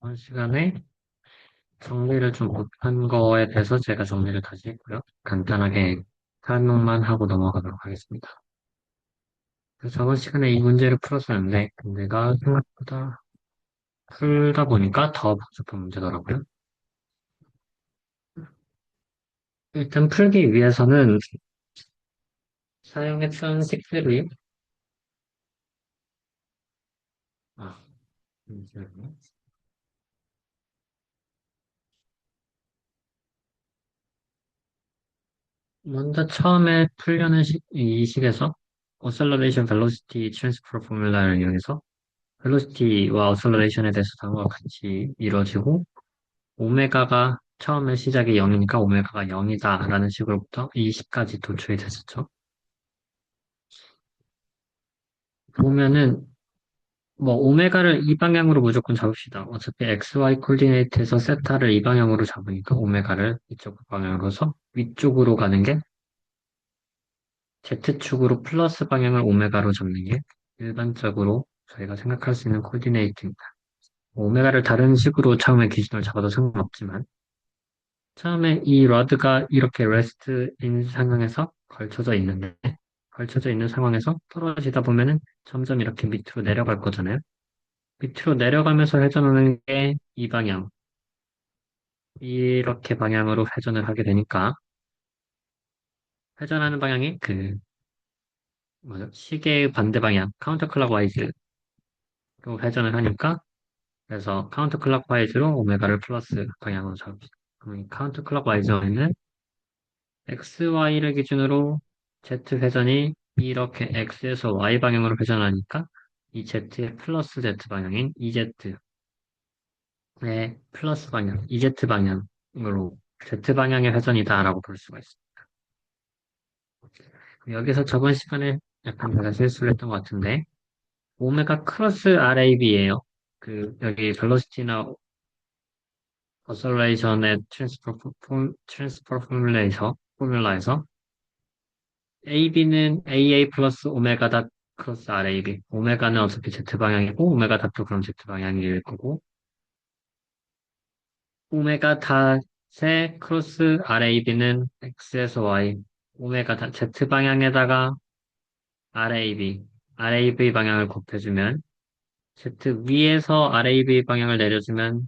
이번 시간에 정리를 좀 못한 거에 대해서 제가 정리를 다시 했고요. 간단하게 설명만 하고 넘어가도록 하겠습니다. 그래서 저번 시간에 이 문제를 풀었었는데, 내가 생각보다 풀다 보니까 더 복잡한 문제더라고요. 일단 풀기 위해서는 사용했던 식들이, 아, 잠시만요. 먼저 처음에 풀려는 이 식에서 Acceleration Velocity Transfer 포뮬라를 이용해서 벨로시티와 어셀러레이션에 대해서 다음과 같이 이루어지고 오메가가 처음에 시작이 0이니까 오메가가 0이다 라는 식으로부터 이 식까지 도출이 됐었죠. 보면은 뭐 오메가를 이 방향으로 무조건 잡읍시다. 어차피 XY 코디네이트에서 세타를 이 방향으로 잡으니까 오메가를 이쪽 방향으로서 위쪽으로 가는 게 Z축으로 플러스 방향을 오메가로 잡는 게 일반적으로 저희가 생각할 수 있는 코디네이트입니다. 오메가를 다른 식으로 처음에 기준을 잡아도 상관없지만 처음에 이 러드가 이렇게 레스트인 상황에서 걸쳐져 있는 상황에서 떨어지다 보면은 점점 이렇게 밑으로 내려갈 거잖아요. 밑으로 내려가면서 회전하는 게 이 방향, 이렇게 방향으로 회전을 하게 되니까 회전하는 방향이 뭐죠? 시계의 반대 방향, 카운터 클락와이즈로 회전을 하니까 그래서 카운터 클락와이즈로 오메가를 플러스 방향으로 잡습니다. 그럼 이 카운터 클락와이즈는 XY를 기준으로 Z 회전이 이렇게 X에서 Y 방향으로 회전하니까 이 Z의 플러스 Z 방향인 EZ의 플러스 방향, EZ 방향으로 Z 방향의 회전이다라고 볼 수가 있습니다. 여기서 저번 시간에 약간 제가 실수를 했던 것 같은데 오메가 크로스 RAB예요. 여기 벨로시티나 어설레이션의 트랜스퍼 포뮬라에서 AB는 AA 플러스 오메가 닷 크로스 RAB. 오메가는 어차피 Z방향이고, 오메가 닷도 그럼 Z방향일 거고, 오메가 닷의 크로스 RAB는 X에서 Y, 오메가 닷 Z방향에다가 RAB 방향을 곱해주면, Z 위에서 RAB 방향을 내려주면,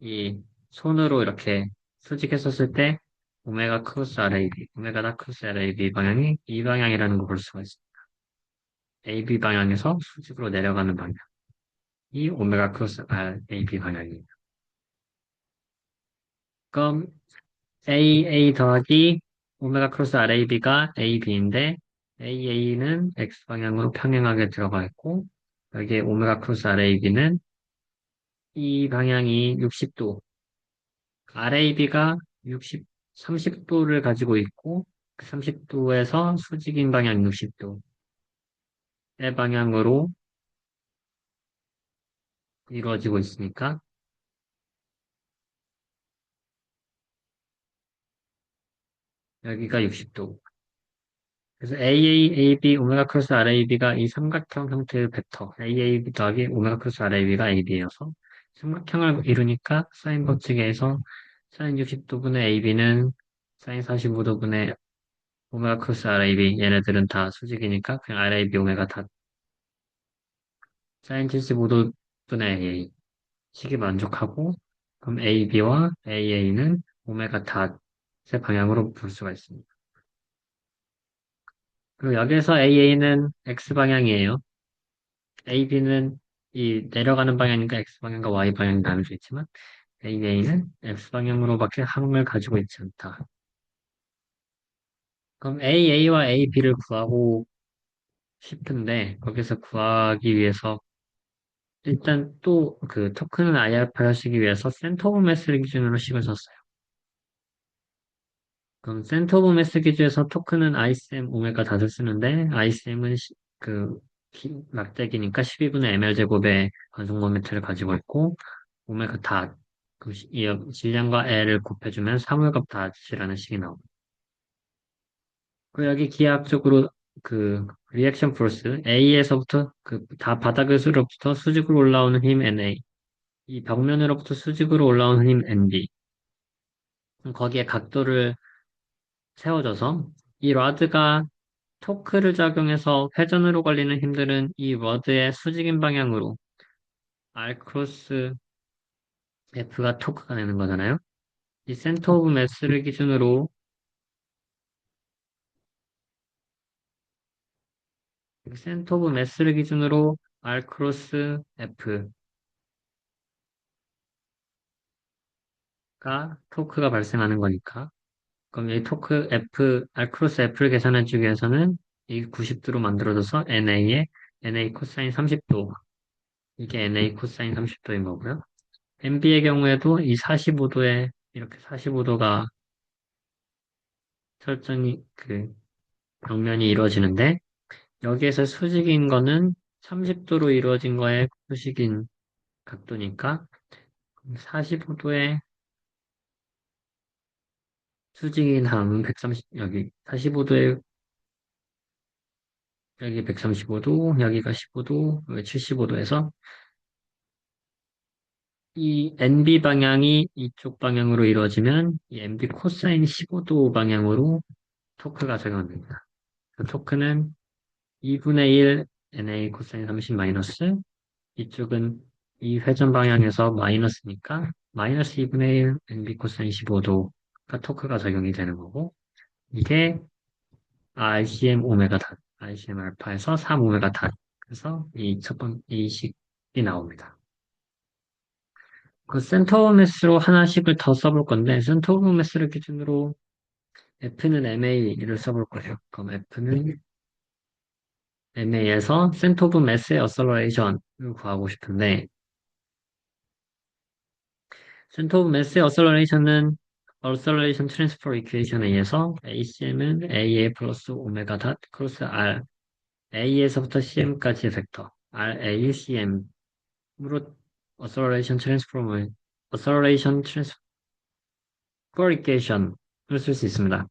이 손으로 이렇게 수직했었을 때, 오메가 닷 크로스 RAB 방향이 이 방향이라는 걸 볼 수가 있습니다. AB 방향에서 수직으로 내려가는 방향. 이 오메가 크로스 AB 방향입니다. 그럼 AA 더하기 오메가 크로스 RAB가 AB인데 AA는 X 방향으로 평행하게 들어가 있고 여기에 오메가 크로스 RAB는 이 방향이 60도, RAB가 60, 30도를 가지고 있고 그 30도에서 수직인 방향 60도의 방향으로 이루어지고 있으니까 여기가 60도. 그래서 AA, AB, 오메가 크로스 RAB가 이 삼각형 형태의 벡터, AAB 더하기 오메가 크로스 RAB가 AB여서 삼각형을 이루니까 사인 법칙에서 사인 60도분의 AB는 사인 45도분의 오메가 크로스 RAB, 얘네들은 다 수직이니까 그냥 RAB 오메가 다 사인 75도분의 AA 식이 만족하고 그럼 AB와 AA는 오메가 닷의 방향으로 볼 수가 있습니다. 그리고 여기서 AA는 X방향이에요. AB는 이 내려가는 방향이니까 X방향과 Y방향이 나눠져 있지만 AA는 X방향으로밖에 항을 가지고 있지 않다. 그럼 AA와 AB를 구하고 싶은데 거기서 구하기 위해서 일단 또 그 토큰은 IR파를 하시기 위해서 센터 오브 매스를 기준으로 식을 썼어요. 그럼 센터 오브 매스 기준에서 토큰은 ICM 오메가 닷을 쓰는데 ICM은 막대기니까 12분의 ml 제곱의 관성 모멘트를 가지고 있고 오메가 닷 이 질량과 L을 곱해주면 사물값 닷이라는 식이 나옵니다. 그리고 여기 기하학적으로 리액션 포스 A에서부터 다 바닥에서부터 수직으로 올라오는 힘 NA 이 벽면으로부터 수직으로 올라온 힘 NB. 거기에 각도를 세워줘서 이 러드가 토크를 작용해서 회전으로 걸리는 힘들은 이 러드의 수직인 방향으로 R 크로스 F가 토크가 되는 거잖아요. 이 센터 오브 매스를 기준으로 센터 오브 매스를 기준으로 R 크로스 F가 토크가 발생하는 거니까. 그럼 이 토크 F, R 크로스 F를 계산해 주기 위해서는 이 90도로 만들어져서 NA 코사인 30도. 이게 NA 코사인 30도인 거고요. MB의 경우에도 이 45도에 이렇게 45도가 설정이 벽면이 이루어지는데 여기에서 수직인 거는 30도로 이루어진 거에 수직인 각도니까 45도에 수직인 항 130, 여기 45도에 여기 135도, 여기가 15도, 여기 75도에서 이 NB 방향이 이쪽 방향으로 이루어지면 이 NB 코사인 15도 방향으로 토크가 적용됩니다. 그 토크는 2분의 1 NA 코사인 30 마이너스 이쪽은 이 회전 방향에서 마이너스니까 마이너스 2분의 1 NB 코사인 15도가 토크가 적용이 되는 거고 이게 RCM 오메가 닷, RCM 알파에서 3 오메가 닷. 그래서 이 식이 나옵니다. 그 센터 오브 매스로 하나씩을 더 써볼 건데 센터 오브 매스를 기준으로 F는 MA를 써볼 거예요. 그럼 F는 MA에서 센터 오브 매스의 어셀러레이션을 구하고 싶은데 센터 오브 매스의 어셀러레이션은 어셀러레이션 트랜스퍼 이퀘이션에 의해서 ACM은 AA 플러스 오메가 닷 크로스 R A에서부터 CM까지의 벡터 RACM으로 어셀러레이션 트랜스포머를 어셀러레이션 트랜스퍼 이퀘이션을 쓸 수 있습니다.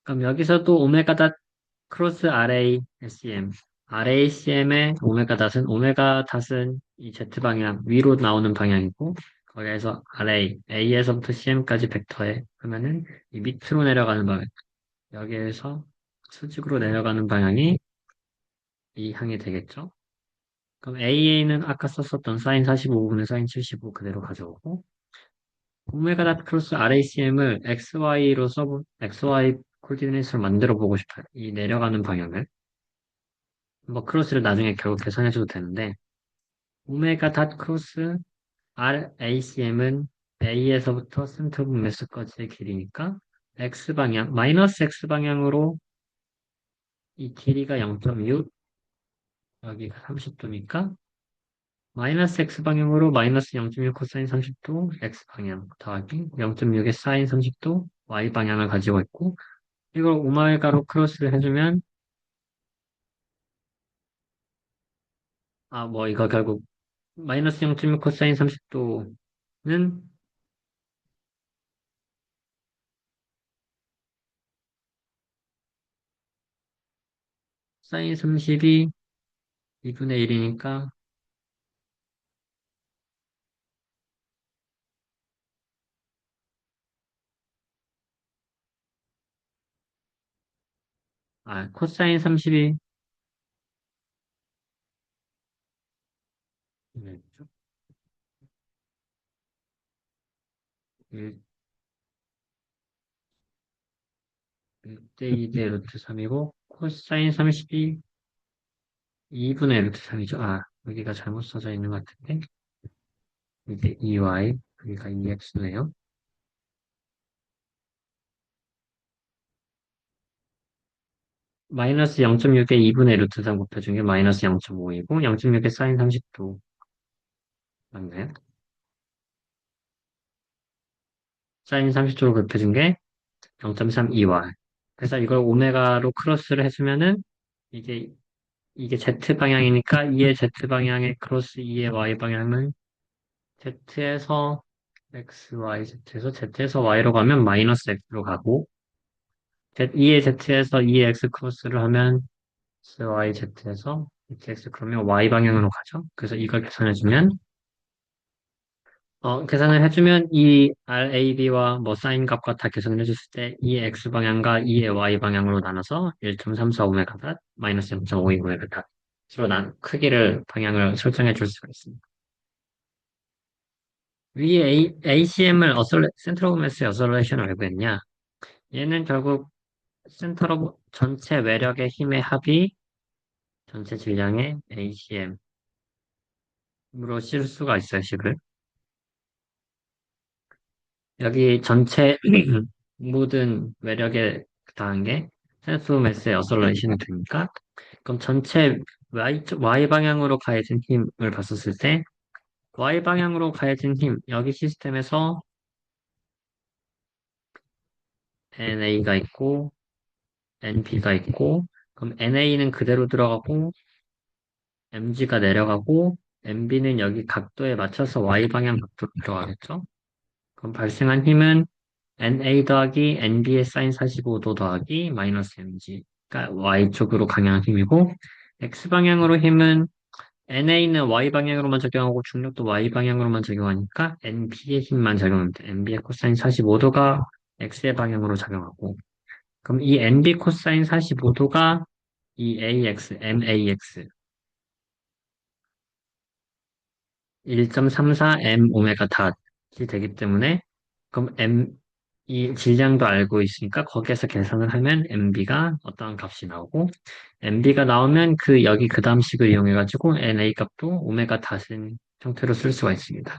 그럼 여기서도 오메가 닷 크로스 RACM RACM의 오메가 닷은 이 Z 방향 위로 나오는 방향이고 거기에서 A에서부터 CM까지 벡터에 그러면은 이 밑으로 내려가는 방향 여기에서 수직으로 내려가는 방향이 이 항이 되겠죠. 그럼 AA는 아까 썼었던 사인 45분의 사인 75 그대로 가져오고 오메가 닷 크로스 RACM을 XY 코디네이트로 만들어 보고 싶어요. 이 내려가는 방향을. 뭐 크로스를 나중에 결국 계산해줘도 되는데 오메가 닷 크로스 RACM은 A에서부터 센터 오브 매스까지의 길이니까 X방향, 마이너스 X방향으로 이 길이가 0.6, 여기가 30도니까 마이너스 X방향으로 마이너스 0.6 코사인 30도 X방향 더하기 0.6의 사인 30도 Y방향을 가지고 있고 이걸 오마이가로 크로스를 해주면 뭐 이거 결국 마이너스 0.6 코사인 30도는 사인 30이 2분의 1이니까 코사인 30이 1대 2대 루트 3이고 코사인 30이 2분의 루트 3이죠. 여기가 잘못 써져 있는 것 같은데 이게 2y 여기가 2x네요. 마이너스 0.6에 2분의 루트 3 곱해준 게 마이너스 0.5이고 0.6에 사인 30도 맞나요? 사인 30도로 곱해준 게 0.32y. 그래서 이걸 오메가로 크로스를 해주면은 이게 Z 방향이니까 2의 Z 방향의 크로스 2의 Y 방향은 Z에서 X, Y, Z에서 Y로 가면 마이너스 X로 가고 2의 Z에서 2의 X 크로스를 하면 X, Y, Z에서 이렇게 해서 그러면 Y 방향으로 가죠. 그래서 이걸 계산해주면, 계산을 해주면 이 RAB와 뭐 사인 값과 다 계산을 해줬을 때 이 X 방향과 이의 Y 방향으로 나눠서 1.34 오메가 닷 마이너스 0.52 오메가 닷으로 난 크기를 방향을 설정해 줄 수가 있습니다. 위에 ACM을 센터 오브 매스의 어설레이션을 알고 있냐? 얘는 결국 센터 오브 전체 외력의 힘의 합이 전체 질량의 ACM으로 실 수가 있어요, 식을. 여기 전체 모든 외력에 더한 게 센스 오브 매스의 어설레이션이 되니까 그럼 전체 Y 방향으로 가해진 힘을 봤었을 때 Y 방향으로 가해진 힘 여기 시스템에서 NA가 있고 NB가 있고 그럼 NA는 그대로 들어가고 MG가 내려가고 MB는 여기 각도에 맞춰서 Y 방향 각도로 들어가겠죠? 그럼 발생한 힘은 NA 더하기 NB의 사인 45도 더하기 마이너스 MG가 Y쪽으로 강한 힘이고 X 방향으로 힘은 NA는 Y 방향으로만 적용하고 중력도 Y 방향으로만 적용하니까 NB의 힘만 적용하면 돼. NB의 코사인 45도가 X의 방향으로 작용하고 그럼 이 NB 코사인 45도가 이 AX, MAX 1.34 M 오메가 닷이 되기 때문에 그럼 이 질량도 알고 있으니까 거기에서 계산을 하면 MB가 어떠한 값이 나오고 MB가 나오면 여기 그 다음 식을 이용해 가지고 NA 값도 오메가 닷인 형태로 쓸 수가 있습니다.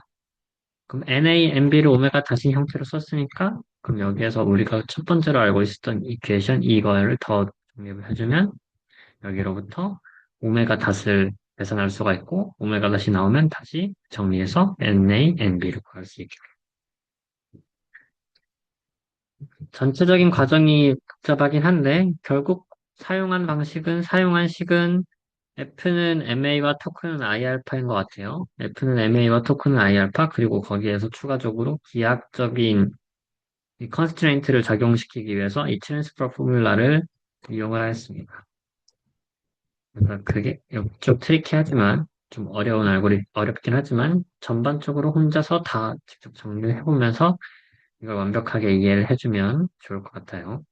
그럼 NA, MB를 오메가 닷인 형태로 썼으니까 그럼 여기에서 우리가 첫 번째로 알고 있었던 이퀘이션 이거를 더 정립을 해주면 여기로부터 오메가 닷을 계산할 수가 있고 오메가 닷이 나오면 다시 정리해서 NA, NB를 구할 수 있게. 전체적인 과정이 복잡하긴 한데 결국 사용한 식은 F는 MA와 토크는 I알파인 것 같아요. F는 MA와 토크는 I알파 그리고 거기에서 추가적으로 기하학적인 이 컨스트레인트를 작용시키기 위해서 이 트랜스퍼 포뮬라를 이용을 하였습니다. 그래서 그게 좀 트리키하지만 좀 어렵긴 하지만 전반적으로 혼자서 다 직접 정리를 해보면서 이걸 완벽하게 이해를 해주면 좋을 것 같아요.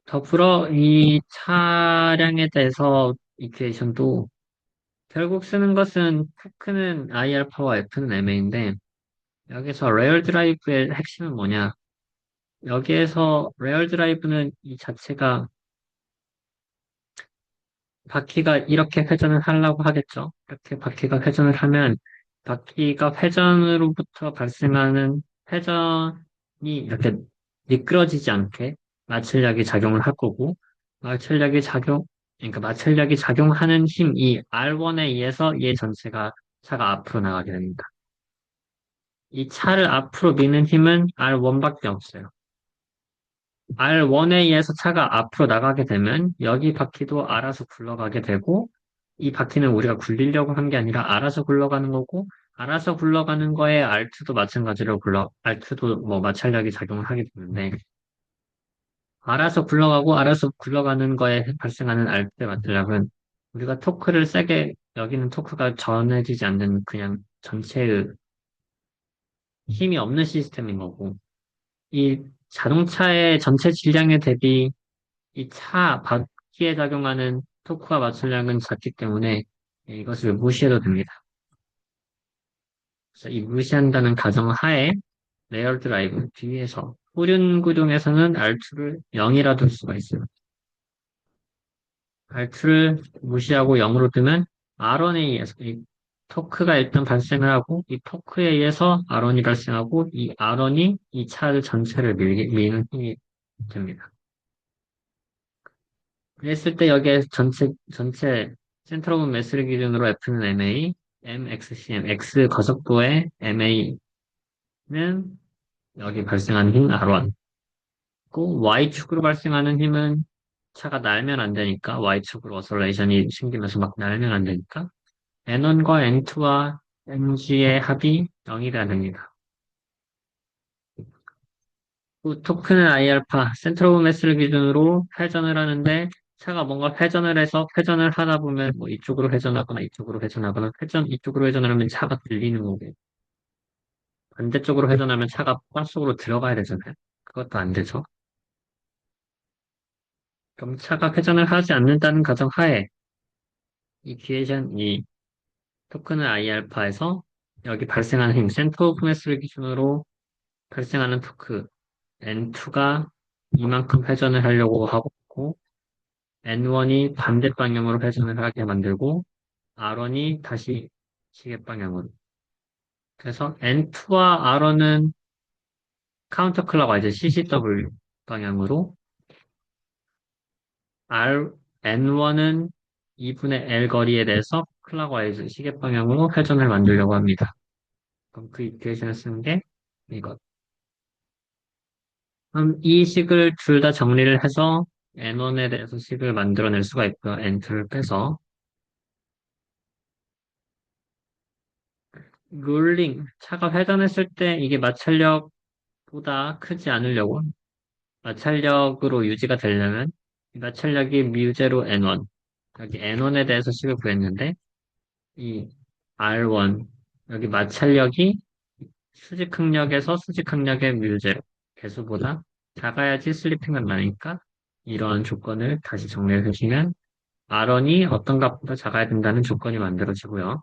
더불어 이 차량에 대해서 이퀘이션도 결국 쓰는 것은 토크는 I알파와 F는 MA인데 여기서 레얼 드라이브의 핵심은 뭐냐? 여기에서 레얼 드라이브는 이 자체가 바퀴가 이렇게 회전을 하려고 하겠죠. 이렇게 바퀴가 회전을 하면 바퀴가 회전으로부터 발생하는 회전이 이렇게 미끄러지지 않게 마찰력이 작용을 할 거고 마찰력이 작용 그러니까 마찰력이 작용하는 힘 이 R1에 의해서 얘 전체가 차가 앞으로 나가게 됩니다. 이 차를 앞으로 미는 힘은 R1밖에 없어요. R1에 의해서 차가 앞으로 나가게 되면 여기 바퀴도 알아서 굴러가게 되고 이 바퀴는 우리가 굴리려고 한 게 아니라 알아서 굴러가는 거고 알아서 굴러가는 거에 R2도 마찬가지로 R2도 뭐 마찰력이 작용을 하게 되는데 알아서 굴러가고 알아서 굴러가는 거에 발생하는 R2의 마찰력은 우리가 토크를 세게 여기는 토크가 전해지지 않는 그냥 전체의 힘이 없는 시스템인 거고 이 자동차의 전체 질량에 대비 이 차 바퀴에 작용하는 토크와 마찰력은 작기 때문에 이것을 무시해도 됩니다. 그래서 이 무시한다는 가정 하에 레이얼 드라이브 뒤에서 후륜 구동에서는 R2를 0이라 둘 수가 있어요. R2를 무시하고 0으로 두면 R1에 의해서 이 토크가 일단 발생을 하고 이 토크에 의해서 R1이 발생하고 이 R1이 이 차를 전체를 미는 힘이 됩니다. 그랬을 때 여기에 전체 센터 오브 매스를 기준으로 F는 MA, MXCM, X 거속도의 MA는 여기 발생하는 힘 R1. 고 Y축으로 발생하는 힘은 차가 날면 안 되니까 Y축으로 어설레이션이 생기면서 막 날면 안 되니까 N1과 N2와 MG의 합이 0이 돼야 됩니다. 그 토큰은 I알파, 센터 오브 매스를 기준으로 회전을 하는데 차가 뭔가 회전을 해서 회전을 하다 보면 뭐 이쪽으로 회전하거나 이쪽으로 회전하거나 이쪽으로 회전을 하면 차가 들리는 거고 반대쪽으로 회전하면 차가 바 속으로 들어가야 되잖아요. 그것도 안 되죠. 그럼 차가 회전을 하지 않는다는 가정하에 이 토큰은 I알파에서 여기 발생하는 힘, 센터 오브 매스를 기준으로 발생하는 토크 N2가 이만큼 회전을 하려고 하고 있고 N1이 반대 방향으로 회전을 하게 만들고 R1이 다시 시계 방향으로. 그래서 N2와 R1은 카운터 클럭와이즈 CCW 방향으로 N1은 2분의 L 거리에 대해서 클럭와이즈 시계 방향으로 회전을 만들려고 합니다. 그럼 그 이퀘이션을 쓰는 게 이것. 그럼 이 식을 둘 다 정리를 해서 N1에 대해서 식을 만들어낼 수가 있고요. N2를 빼서. 롤링, 차가 회전했을 때 이게 마찰력보다 크지 않으려고, 마찰력으로 유지가 되려면, 이 마찰력이 뮤제로 N1, 여기 N1에 대해서 식을 구했는데, 이 R1, 여기 마찰력이 수직항력에서 수직항력의 뮤제로, 개수보다 작아야지 슬리핑은 나니까, 이러한 조건을 다시 정리해 주시면, R1이 어떤 값보다 작아야 된다는 조건이 만들어지고요.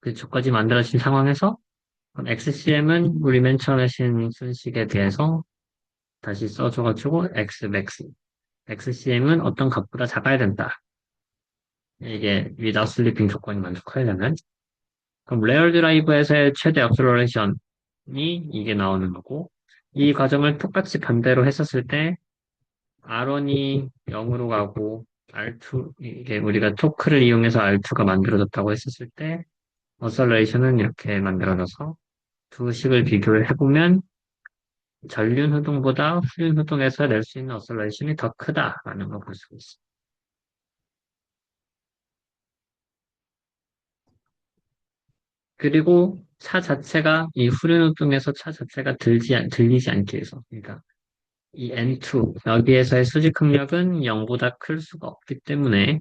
그 조건이 만들어진 상황에서 XCM은 우리 맨 처음에 쓴 식에 대해서 다시 써줘가지고 Xmax. XCM은 어떤 값보다 작아야 된다. 이게 without sleeping 조건이 만족하려면. 그럼 레어 드라이브에서의 최대 액셀러레이션이 이게 나오는 거고, 이 과정을 똑같이 반대로 했었을 때 R1이 0으로 가고 R2, 이게 우리가 토크를 이용해서 R2가 만들어졌다고 했었을 때 어셀러레이션은 이렇게 만들어져서 두 식을 비교를 해보면 전륜 후동보다 후륜 후동에서 낼 수 있는 어셀레이션이 더 크다라는 걸 볼 수 있습니다. 그리고 차 자체가 이 후륜 후동에서 차 자체가 들리지 않게 해서 그러니까 이 N2 여기에서의 수직 항력은 0보다 클 수가 없기 때문에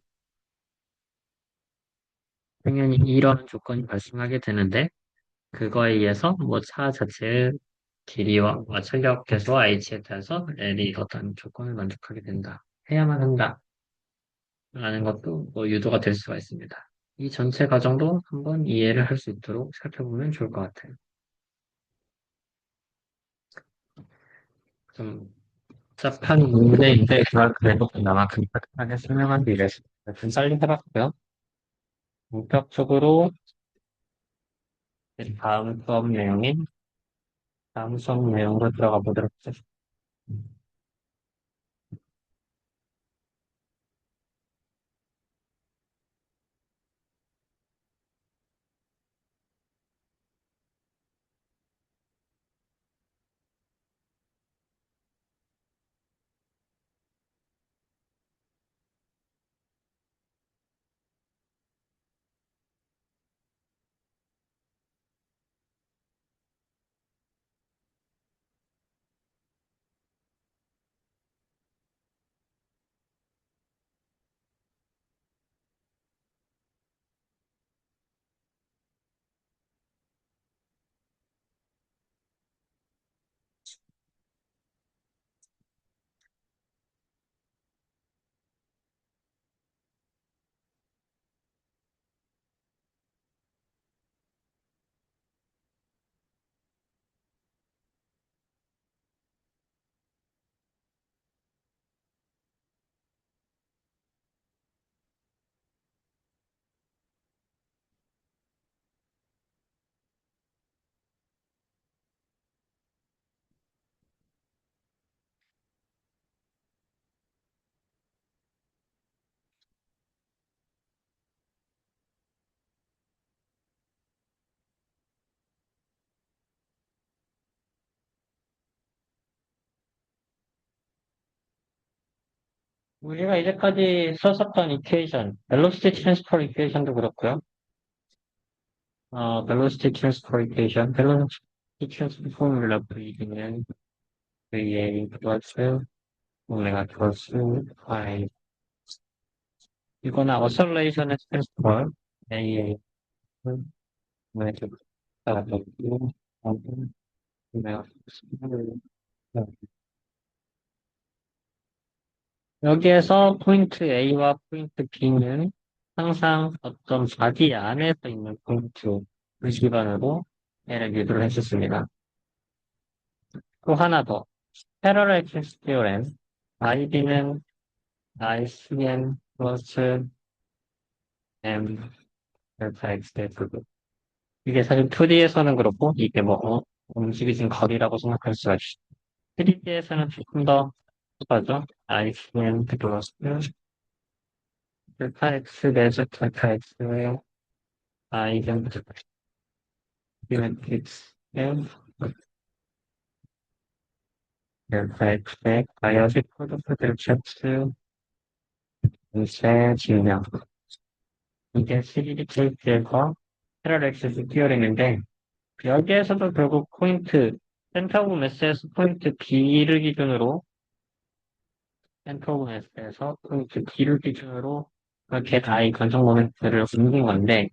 당연히 이런 조건이 발생하게 되는데 그거에 의해서 뭐 차 자체의 길이와 마찰력 계수와 H에 따라서 L이 어떤 조건을 만족하게 된다. 해야만 한다. 라는 것도 뭐 유도가 될 수가 있습니다. 이 전체 과정도 한번 이해를 할 수 있도록 살펴보면 좋을 것 같아요. 좀 복잡한 문제인데 그걸 그래도 그나마 간단하게 설명한 뒤에 좀 빨리 해봤고요. 본격적으로 이제 다음 수업 내용으로 들어가 보도록 하겠습니다. 우리가 이제까지 썼었던 이퀘이션, 벨로시티 트랜스퍼 이퀘이션도 그렇고요. 벨로시티 트랜스퍼 이퀘이션, 벨로시티 트랜스퍼 포뮬라 이기는 VA 플러스 오메가 플러스 I. 이거나 어설레이션의 스페셜 AA 오메가 플러스 오메가 플러스. 여기에서 포인트 A와 포인트 B는 항상 어떤 바디 안에서 있는 포인트를 기반으로 얘를 유도를 했었습니다. 또 하나 더. 패러럴 액시스 티오렘. IB는 ICM 플러스 M 델타 X의 부분. 이게 사실 2D에서는 그렇고, 이게 뭐, 움직이진 거리라고 생각할 수가 있어요. 3D에서는 조금 더 좁아져. ICM 플러스 델타 X 내지 델타 X의 아이젠 디메틱스 M 델타 X의 바이오식 프로토콜 챕스 인쇄 질량. 이게 3D 케이스에서 패러럴 액시스 티어링인데, 여기에서도 결국 포인트, 센터 오브 매스에서 포인트 B를 기준으로, 센터 오브 매스에서 포인트 B를 기준으로 이렇게 I 관성 모멘트를 옮긴 건데,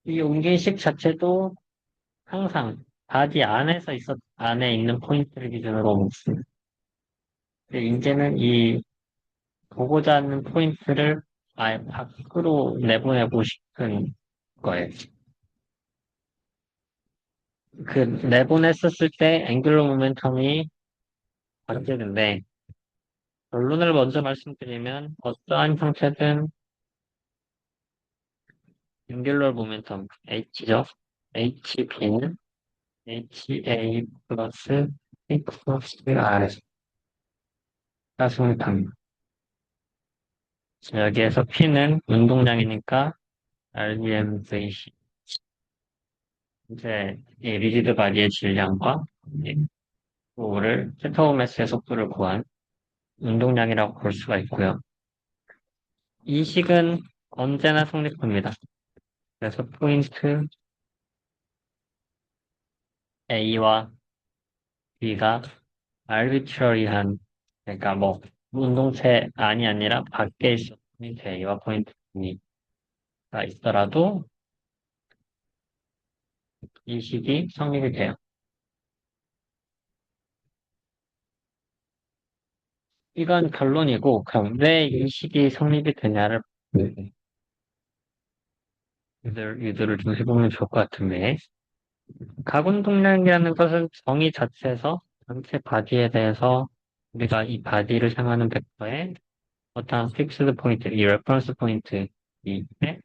이 옮긴식 자체도 항상 바디 안에 있는 포인트를 기준으로 옮습니다. 근데 이제는 이 보고자 하는 포인트를 아예 밖으로 내보내고 싶은 거예요. 그 내보냈었을 때 앵귤러 모멘텀이 바뀌는데, 결론을 먼저 말씀드리면 어떠한 형태든 앵귤러 모멘텀 H죠. HB는 HA 플러스 P 플러스 R 가속입니다. 여기에서 P는 운동량이니까 RBMVC. 이제 이 리지드 바디의 질량과 를 센터 오브 매스의 속도를 구한 운동량이라고 볼 수가 있고요. 이 식은 언제나 성립합니다. 그래서 포인트 A와 B가 arbitrary한, 그러니까 뭐 운동체 안이 아니라 밖에 있어 포인트 A와 포인트 B가 있더라도 이 식이 성립이 돼요. 이건 결론이고, 그럼 왜 이 식이 성립이 되냐를 유도를 좀 해보면 좋을 것 같은데, 가군동량이라는 것은 정의 자체에서 전체 바디에 대해서 우리가 이 바디를 향하는 벡터에 어떠한 픽스드 포인트, 이 레퍼런스 포인트, 이때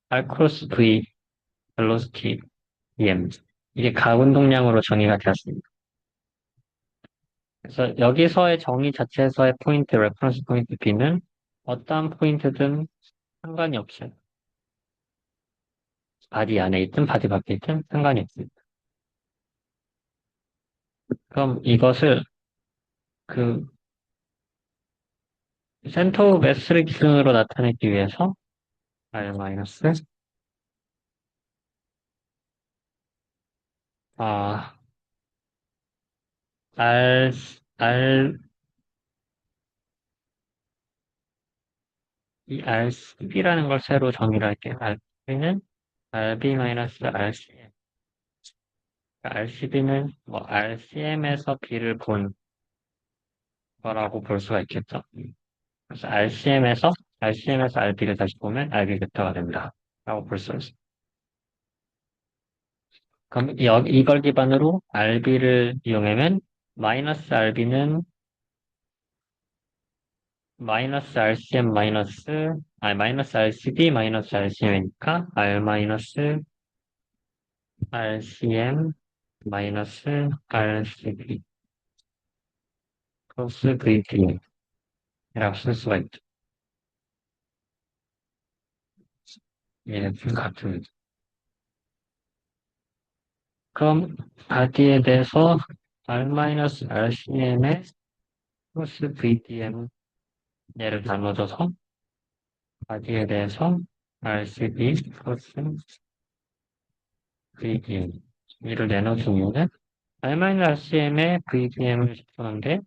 R 크로스 V 벨로시티 EM, 이게 가운동량으로 정의가 되었습니다. 그래서 여기서의 정의 자체에서의 포인트, 레퍼런스 포인트 B는 어떠한 포인트든 상관이 없어요. 바디 안에 있든 바디 밖에 있든 상관이 없습니다. 그럼 이것을 그 센터 오브 매스를 기준으로 나타내기 위해서 R 마이너스 아 R R 이 RCB라는 걸 새로 정의를 할게요. RCB는 RB 마이너스 RCM. RCB는 뭐 RCM에서 B를 본 거라고 볼 수가 있겠죠. 그래서 RCM에서 RB를 다시 보면 RB 벡터가 됩니다. 라고 볼 수 있어요. 그럼 이걸 기반으로 RB를 이용하면 마이너스 RB는 마이너스 RCM 마이너스 RCB 마이너스 RCM이니까 R 마이너스 RCM 마이너스 RCB 플러스 VD라고 쓸 수가 있죠. 얘는 같은. 그럼 바디에 대해서 R-RCM의 플러스 VDM 얘를 나눠줘서 바디에 대해서 RCB 플러스 VDM 이를 나눠주면 R-RCM의 VDM을 집어넣은 게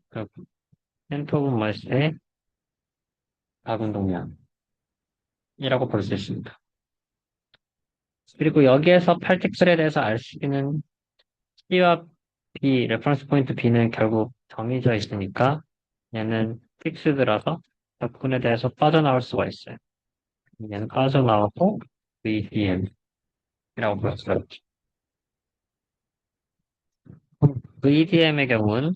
센터 오브 마스의 아군 동량이라고 볼 수 있습니다. 그리고 여기에서 팔티클에 대해서 알 수 있는 C와 B, 레퍼런스 포인트 B는 결국 정해져 있으니까 얘는 픽스드라서 적분에 대해서 빠져나올 수가 있어요. 얘는 빠져나오고 VDM이라고 볼 수가 있죠. VDM의 경우는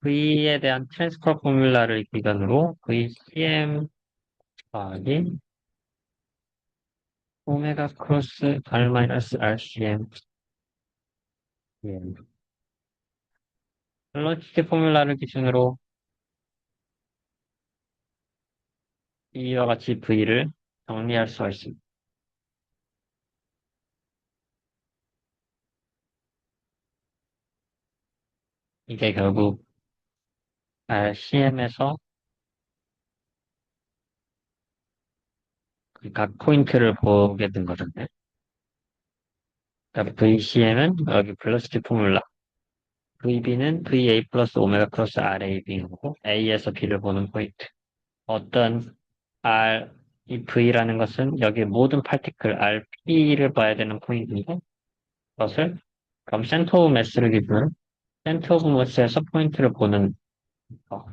V에 대한 트랜스퍼 포뮬라를 기반으로 VCM 더하기 오메가 크로스 R-RCM 밸런시티 포뮬라를 기준으로 이와 같이 V를 정리할 수가 있습니다. 이게 결국 RCM에서 각 포인트를 보게 된 거잖아요. 그러니까 VCM은 여기 밸런시티 포뮬라, VB는 VA 플러스 오메가 크로스 RAB고 A에서 B를 보는 포인트. 어떤 R, 이 V라는 것은 여기 모든 파티클 RP를 봐야 되는 포인트인데 그것을 그럼 센터 오브 매스를 기준으로 센터 오브 매스에서 포인트를 보는 거.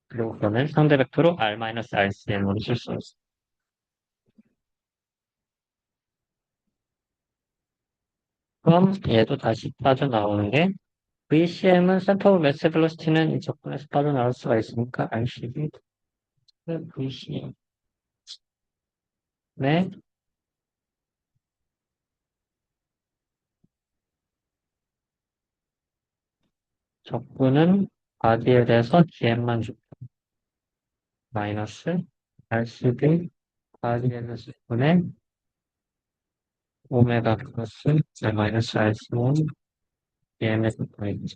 그리고 그러면 상대 벡터로 R-RCM으로 쓸 수 있어. 그럼 얘도 다시 빠져나오는 게 VCM은 센터 오브 매스 벨로시티는 이 적분에서 빠져나올 수가 있으니까 RCB VCM의 적분은 바디에 대해서 GM만 줍니다. 마이너스 RCB 바디에 대해서 분의 오메가 플러스 마이너스 RC1 GM의 적분이죠.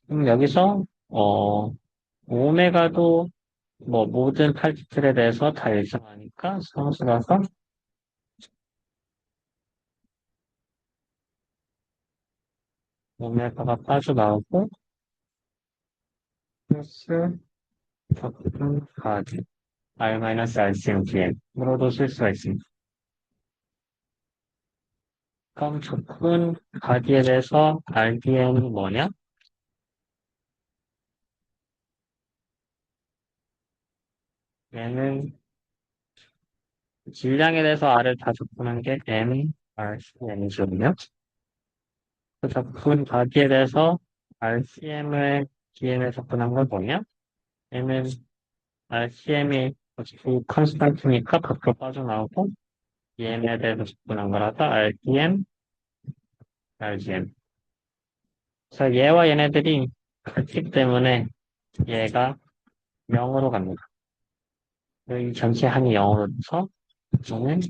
그럼 여기서 오메가도 뭐 모든 파티클에 대해서 다 일정하니까 상수라서 오메가가 빠져나오고 플러스 적분 가드 R-RCMGM으로도 쓸 수가 있습니다. 그럼 적분 가드에 대해서 RDM이 뭐냐? 얘는 질량에 대해서 R을 다 적분한 게 MRCM이거든요. 그 적분 가드에 대해서 RCM을 GM에 적분한 건 뭐냐? 얘는 RCM이 어차피 컨스탄트니까 밖으로 빠져나오고 EM에 대해서 접근한 거라서 RDM, RGM. 그래서 얘와 얘네들이 같기 때문에 얘가 0으로 갑니다. 이 전체 항이 0으로 돼서 저는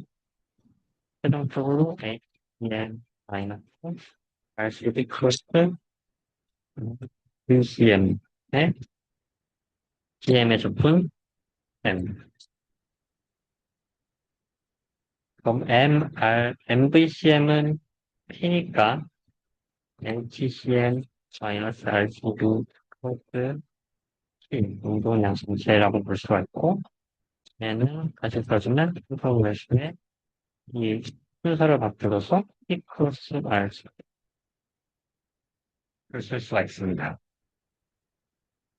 최종적으로 ADM 마이너스 RCB 크로스 UCM의 GM의 적분 M. 그럼 MVCM은 P니까 NTCM 마이너스 RCB 크로스 운동 양성체라고 볼 수가 있고, 얘는 다시 써주면 인포메이션의 이 순서를 바꾸어서 P 크로스 R을 쓸 수가 있습니다.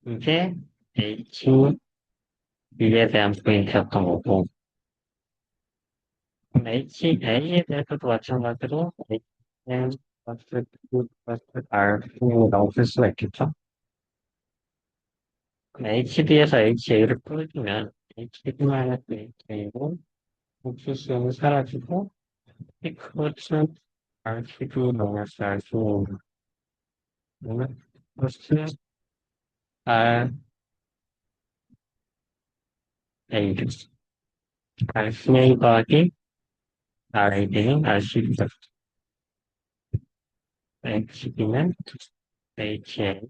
이게 HB에 대한 포인트였던 거고, 그럼 HA에 대해서도 마찬가지로 HM 플러스 Q 플러스 R라고 쓸 수가 있겠죠? 그럼 HB에서 HA를 풀어주면 HB-HA로 복수수는 사라지고 피크로츠 RCB 마이너스 RCB 플러스 RA RCA 더하기 RAB는 RCB HB는 HA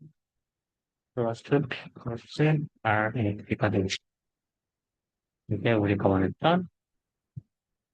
플러스 피크로츠 RAB가 되겠습니다. 이게 우리가 원했던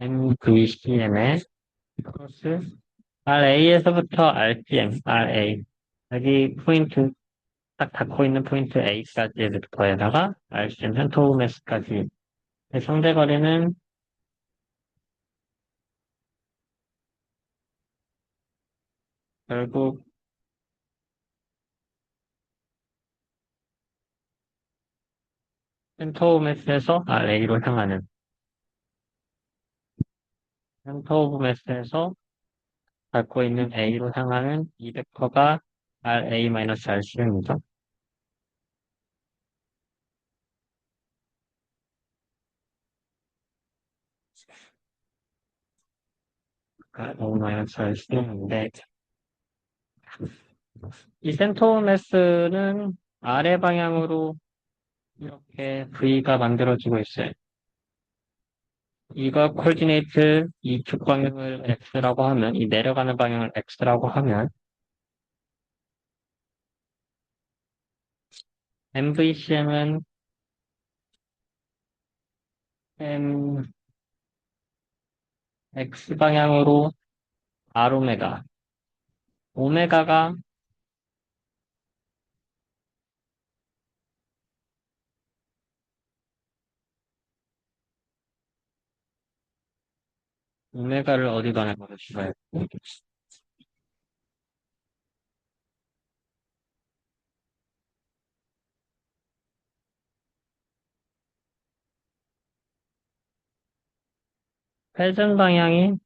MVCM의 크로스 RA에서부터 RPM, RA. 여기 포인트, 딱 닫고 있는 포인트 A까지부터에다가 RCM 센터오메스까지. 상대거리는 결국 센터오메스에서 RA로 향하는, 센터오메스에서 닫고 있는 A로 향하는 이 벡터가 RA-RCM이죠. A-RCM인데, 이 센터오메스는 아래 방향으로 이렇게 V가 만들어지고 있어요. 이거 코디네이트 이축 방향을 X라고 하면, 이 내려가는 방향을 X라고 하면, MVCM은 X 방향으로 R 오메가, 오메가가 오메가를 어디다 내보내 주어야 회전 방향이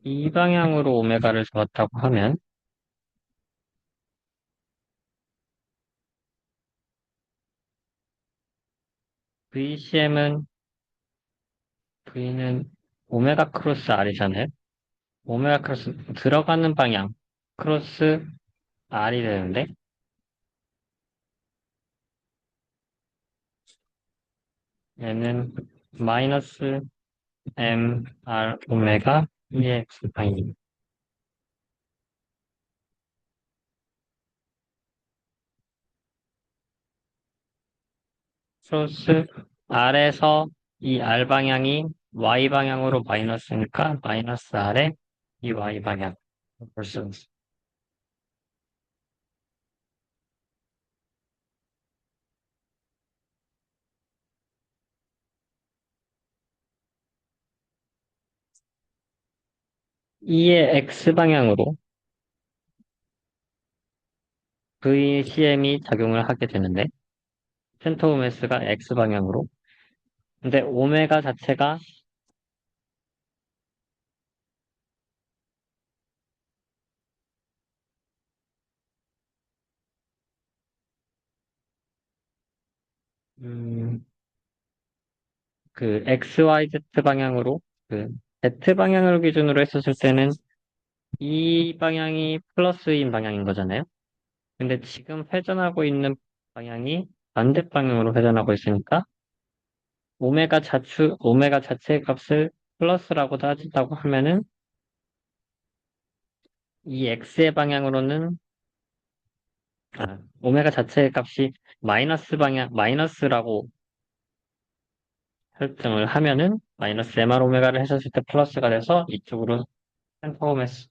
이 방향으로 오메가를 잡았다고 하면, VCM은, V는 오메가 크로스 R이잖아요. 오메가 크로스 들어가는 방향, 크로스 R이 되는데, 얘는 마이너스 MR 오메가 EX 방향. 크로스 R에서 이 R 방향이 Y 방향으로 마이너스니까 마이너스 R에 이 Y 방향. 벌써 E의 X 방향으로 VCM이 작용을 하게 되는데 센터 오메스가 X 방향으로 근데 오메가 자체가 음, 그 XYZ 방향으로 그 Z 방향을 기준으로 했었을 때는 이 방향이 플러스인 방향인 거잖아요. 근데 지금 회전하고 있는 방향이 반대 방향으로 회전하고 있으니까 오메가 자체의 값을 플러스라고 따진다고 하면은 이 X의 방향으로는 오메가 자체의 값이 마이너스라고 설정을 하면은 마이너스 MR 오메가를 했었을 때 플러스가 돼서 이쪽으로 센터 오메스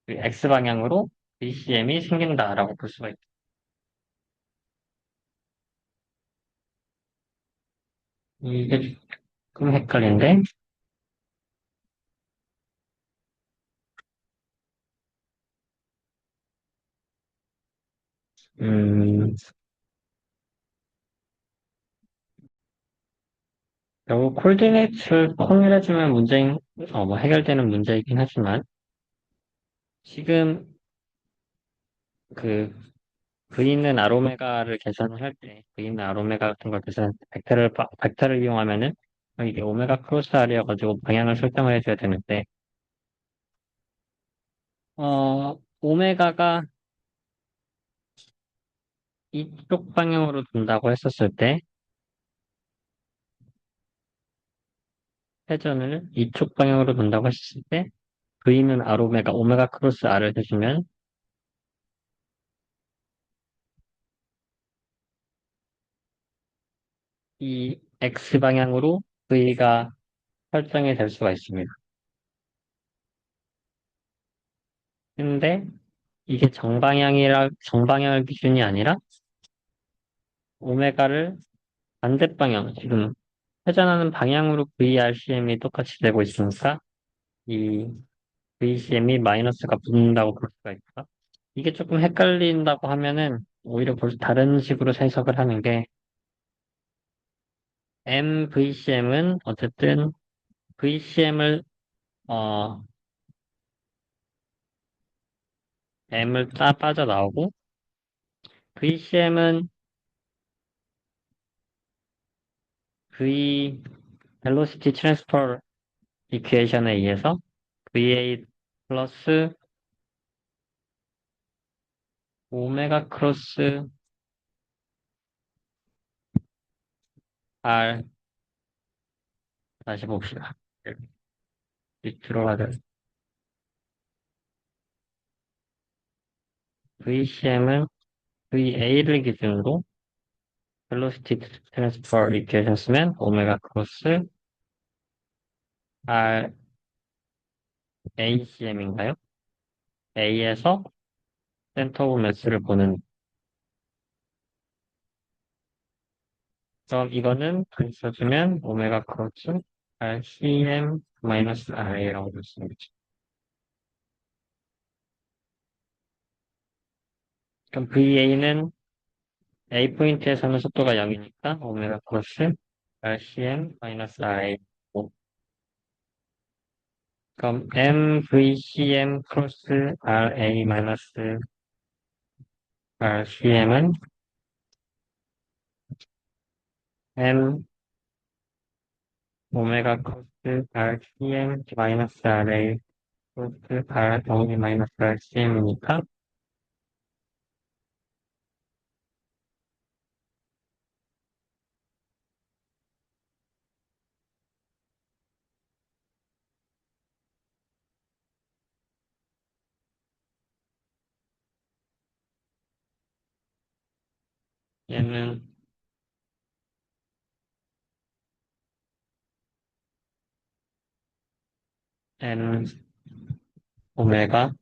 그 X 방향으로 BCM이 생긴다라고 볼 수가 있다. 이게 좀 헷갈린데, 음, 결국 콜디네이트를 통일해주면 뭐 해결되는 문제이긴 하지만, 지금 그 V 있는 아로메가를 계산을 할 때, V 있는 아로메가 같은 걸 계산할 때, 벡터를 이용하면은, 이게 오메가 크로스 R이어가지고 방향을 설정을 해줘야 되는데, 오메가가 이쪽 방향으로 돈다고 했었을 때, 회전을 이쪽 방향으로 돈다고 했을 때, V는 R오메가, 오메가 크로스 R을 해주면, 이 X 방향으로 V가 설정이 될 수가 있습니다. 근데 이게 정방향을 기준이 아니라 오메가를 반대 방향, 지금 회전하는 방향으로 VRCM이 똑같이 되고 있으니까 이 VCM이 마이너스가 붙는다고 볼 수가 있다. 이게 조금 헷갈린다고 하면은 오히려 다른 식으로 해석을 하는 게 MVCM은 어쨌든 VCM을 M을 빠져나오고 VCM은 V velocity transfer equation에 의해서 VA 플러스 오메가 크로스 R 다시 봅시다. 밑으로 가자. VCM은 VA를 기준으로 velocity transfer equation 쓰면 오메가 크로스 R ACM인가요? A에서 센터 오브 매스를 보는. 그럼 이거는 써주면 오메가 크로스 RCM 마이너스 RA라고 볼수 있죠. 그럼 VA는 A 포인트에서는 속도가 0이니까 오메가 플러스 RCM 마이너스 RA. 그럼 MVCM 플러스 RA 마이너스 RCM은 M 오메가 플러스 RCM 마이너스 RA 플러스 RA 마이너스 RCM이니까 얘는 M 오메가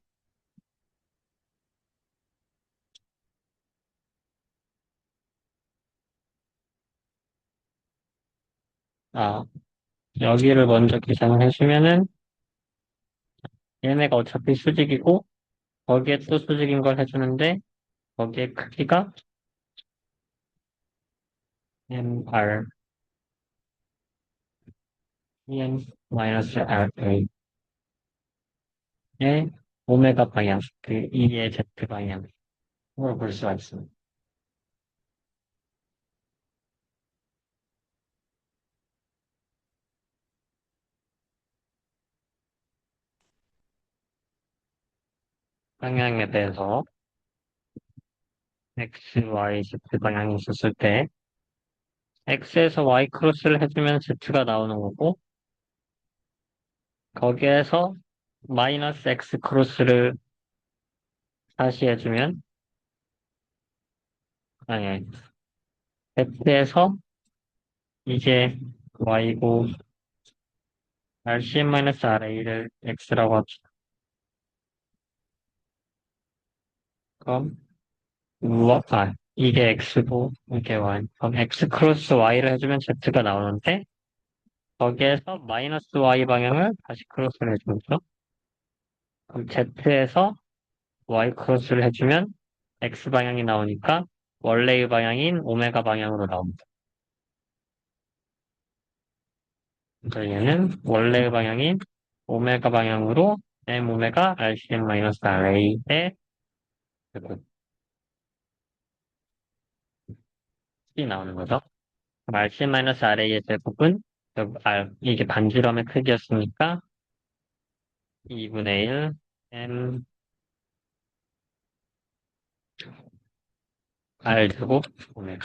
아 여기를 먼저 계산을 해주면은 얘네가 어차피 수직이고 거기에 또 수직인 걸 해주는데 거기에 크기가 MR EM 마이너스 RA의 오메가 방향, 그 E의 Z 방향으로 볼 수가 있습니다. 방향에 대해서 X, Y, Z 방향이 있었을 때 X에서 Y 크로스를 해주면 Z가 나오는 거고 거기에서 마이너스 X 크로스를 다시 해주면 아니 Z에서 이게 Y고 RCM-RA를 X라고 합시다. 그럼 이게 X고 이게 Y. 그럼 X 크로스 Y를 해주면 Z가 나오는데 거기에서 마이너스 Y 방향을 다시 크로스를 해주죠. 그럼 Z에서 Y 크로스를 해주면 X 방향이 나오니까 원래의 방향인 오메가 방향으로 나옵니다. 그래서 얘는 원래의 방향인 오메가 방향으로 M 오메가 RCM-RA의 이 나오는 거죠. 그럼 RCM-RA의 제곱은 이게 반지름의 크기였으니까 2분의 1 M R 제곱 오메가.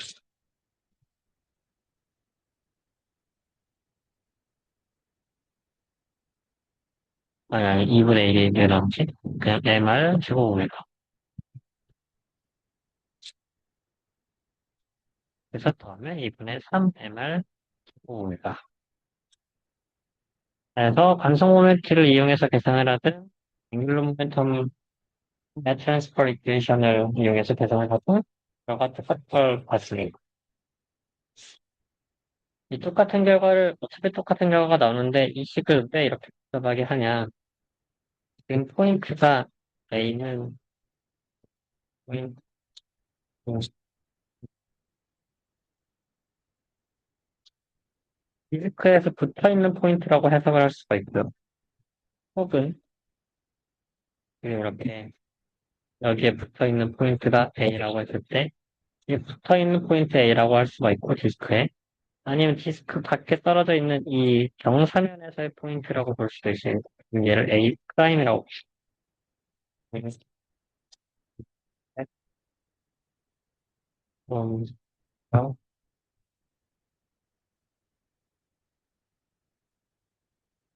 아니, 2분의 1이 왜 나오지? 그냥 MR 제곱 오메가. 그래서 더하면 2분의 3mR 오메가. 그래서 관성 모멘트를 이용해서 계산을 하든 앵귤러 모멘텀 트랜스퍼 이퀘이션을 이용해서 계산을 하든 결과 똑같을 걸 봤으니 이 똑같은 결과를 어차피 똑같은 결과가 나오는데 이 식을 왜 이렇게 복잡하게 하냐. 지금 포인트가 A는 포인트 디스크에서 붙어있는 포인트라고 해석을 할 수가 있고요. 혹은 이렇게 여기에 붙어있는 포인트가 A라고 했을 때 이 붙어있는 포인트 A라고 할 수가 있고 디스크에 아니면 디스크 밖에 떨어져 있는 이 경사면에서의 포인트라고 볼 수도 있습니다. 얘를 A 프라임이라고 보시면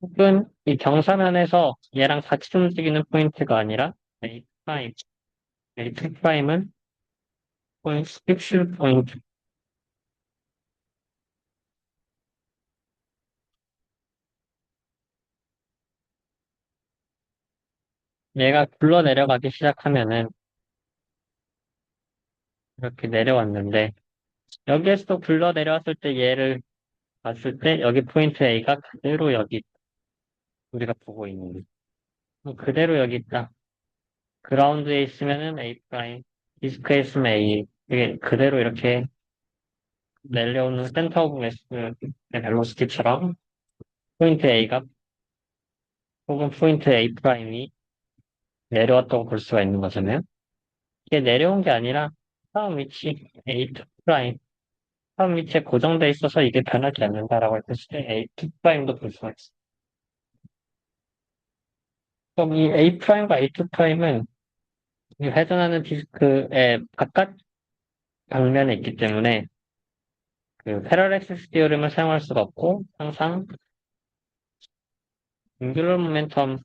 혹은 이 경사면에서 얘랑 같이 움직이는 포인트가 아니라 A 프라임, A 프라임은 포인트, 픽실 포인트. 얘가 굴러 내려가기 시작하면은 이렇게 내려왔는데 여기에서 굴러 내려왔을 때 얘를 봤을 때 여기 포인트 A가 그대로 여기 우리가 보고 있는 그대로 여기 있다. 그라운드에 있으면은 A 프라임, 디스크에 있으면 A. 이게 그대로 이렇게 내려오는 센터 오브 매스의 벨로시티처럼 포인트 A가 혹은 포인트 A 프라임이 내려왔다고 볼 수가 있는 거잖아요. 이게 내려온 게 아니라 다음 위치 A2 프라임, 다음 위치에 고정돼 있어서 이게 변하지 않는다라고 했을 때 A2 프라임도 볼 수가 있어. 그럼 이 A 프라임과 A2 프라임은 이 회전하는 디스크의 바깥 방면에 있기 때문에 그 패러렉시스 디어름을 사용할 수가 없고 항상 앵귤러 모멘텀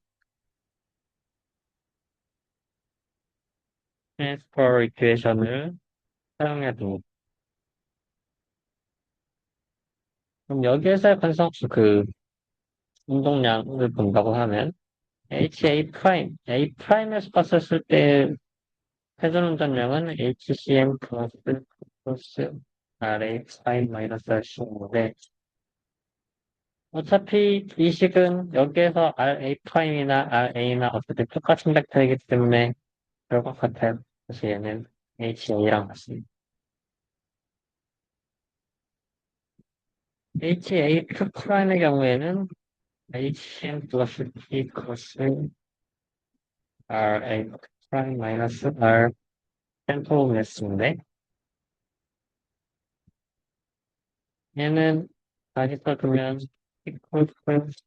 트랜스퍼 이퀘이션을 사용해도 그럼 여기에서의 관성수 그 운동량을 본다고 하면 HA 프라임, A 프라임에서 봤었을 때 회전 운전량은 HCM 플러스 RA 프라임 마이너스 RC인데 어차피 이 식은 여기에서 RA 프라임이나 RA나 어차피 똑같은 벡터이기 때문에 결과 같아요. 그래서 얘는 HA랑 같습니다. HA2 프라임의 경우에는 HCM 플러스 T 크로스 RA 프라임 마이너스 R 펜토메스인데 얘는 다시 써두면 equals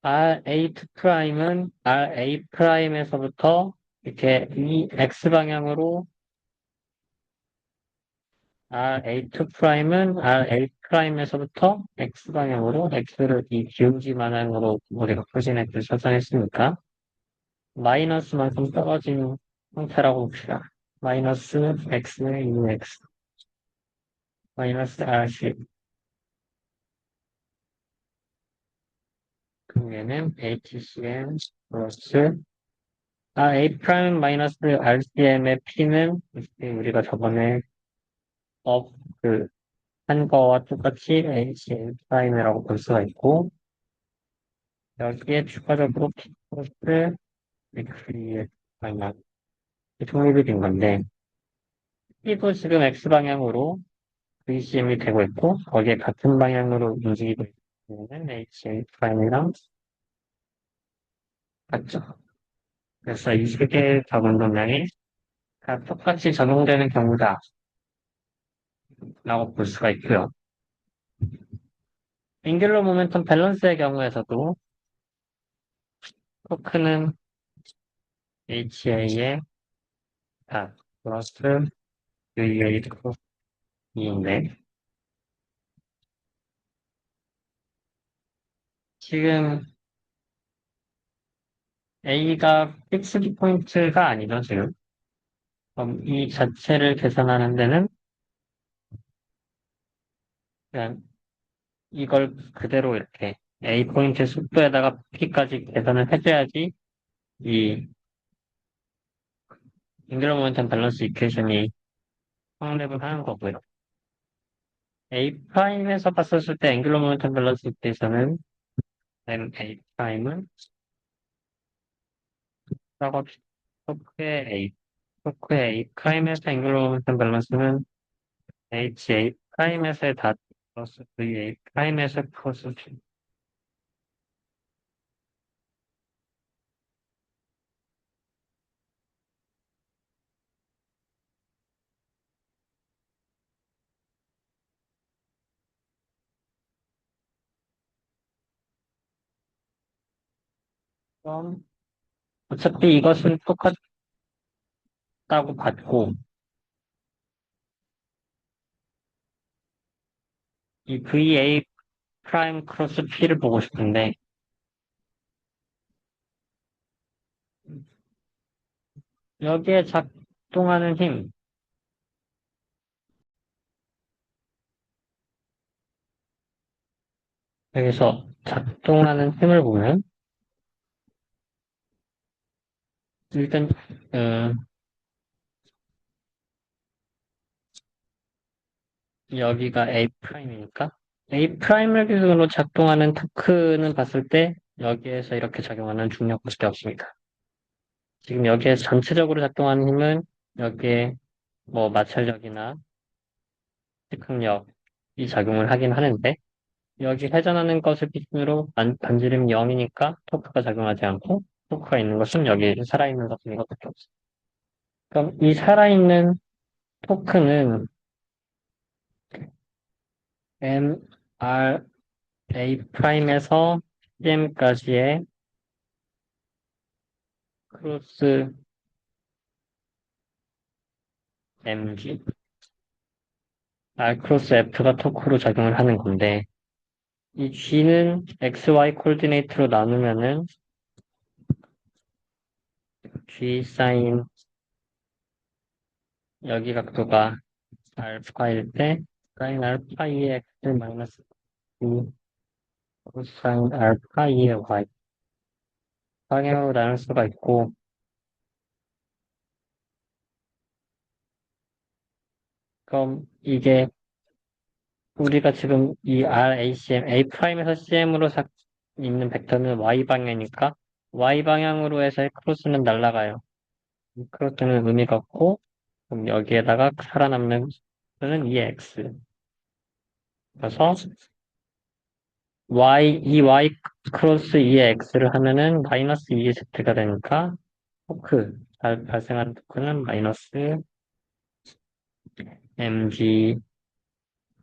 R8 프라임은 RA 프라임에서부터 이렇게 이 X 방향으로 R8 프라임은 RA 프라임에서부터 X 방향으로 X를 이 기울기 방향으로 우리가 표시했을 설정했으니까 마이너스만큼 떨어진 형태라고 봅시다. 마이너스 X의 2X 마이너스 RC 그럼 얘는 HCM 플러스 A 프라임 마이너스 RCM의 P는 우리가 저번에 그, 한 거와 똑같이 HL 프라임이라고 볼 수가 있고, 여기에 추가적으로 P 플러스 X의 방향, 독립이 된 건데, P도 지금 X 방향으로 VCM이 되고 있고, 거기에 같은 방향으로 움직이고 있는 HL 프라임이랑 같죠. 그래서 이 세 개의 적운동량이 다 똑같이 적용되는 경우다. 라고 볼 수가 있고요. 앵귤러 모멘텀 밸런스의 경우에서도 토크는 HA의 다 플러스 UA 토크 2인데 지금 A가 픽스드 포인트가 아니죠, 지금. 그럼 이 자체를 계산하는 데는 그냥 이걸 그대로 이렇게 A 포인트 속도에다가 P까지 계산을 해줘야지 이 앵귤러 모멘텀 밸런스 이퀘이션이 성립을 하는 거고요. A 프라임에서 봤었을 때 앵귤러 모멘텀 밸런스 이퀘이션은 A 프라임은 작업 토크의 A, 토크의 A 프라임에서 앵귤러 모멘텀 밸런스는 HA 프라임에서의 닷 플러스 VA 프라임에서 플러스 P. 그럼 어차피 이것은 똑같다고 봤고 이 VA 프라임 크로스 P를 보고 싶은데 여기에 작동하는 힘, 여기서 작동하는 힘을 보면 일단 어, 여기가 A 프라임이니까 A 프라임을 기준으로 작동하는 토크는 봤을 때 여기에서 이렇게 작용하는 중력밖에 없습니다. 지금 여기에서 전체적으로 작동하는 힘은 여기에 뭐 마찰력이나 즉흥력이 작용을 하긴 하는데 여기 회전하는 것을 기준으로 반지름이 0이니까 토크가 작용하지 않고 토크가 있는 것은 여기 살아있는 것은 이것밖에 없어요. 그럼 이 살아있는 토크는 M, R, A 프라임에서 CM까지의 크로스 MG, R 크로스 F가 토크로 작용을 하는 건데 이 G는 XY 코디네이트로 나누면은 G 사인 여기 각도가 알파일 때 사인 알파 2의 X 마이너스 2 코사인 알파 2의 Y 방향으로 나눌 수가 있고 그럼 이게 우리가 지금 이 RACM, A 프라임에서 CM으로 있는 벡터는 Y 방향이니까 Y 방향으로 해서 크로스는 날아가요. 이 크로스는 의미가 없고 그럼 여기에다가 살아남는 수는 2X. 그래서 이 Y 크로스 2X를 하면은 마이너스 2Z가 되니까 토크, 발생하는 토크는 마이너스 mg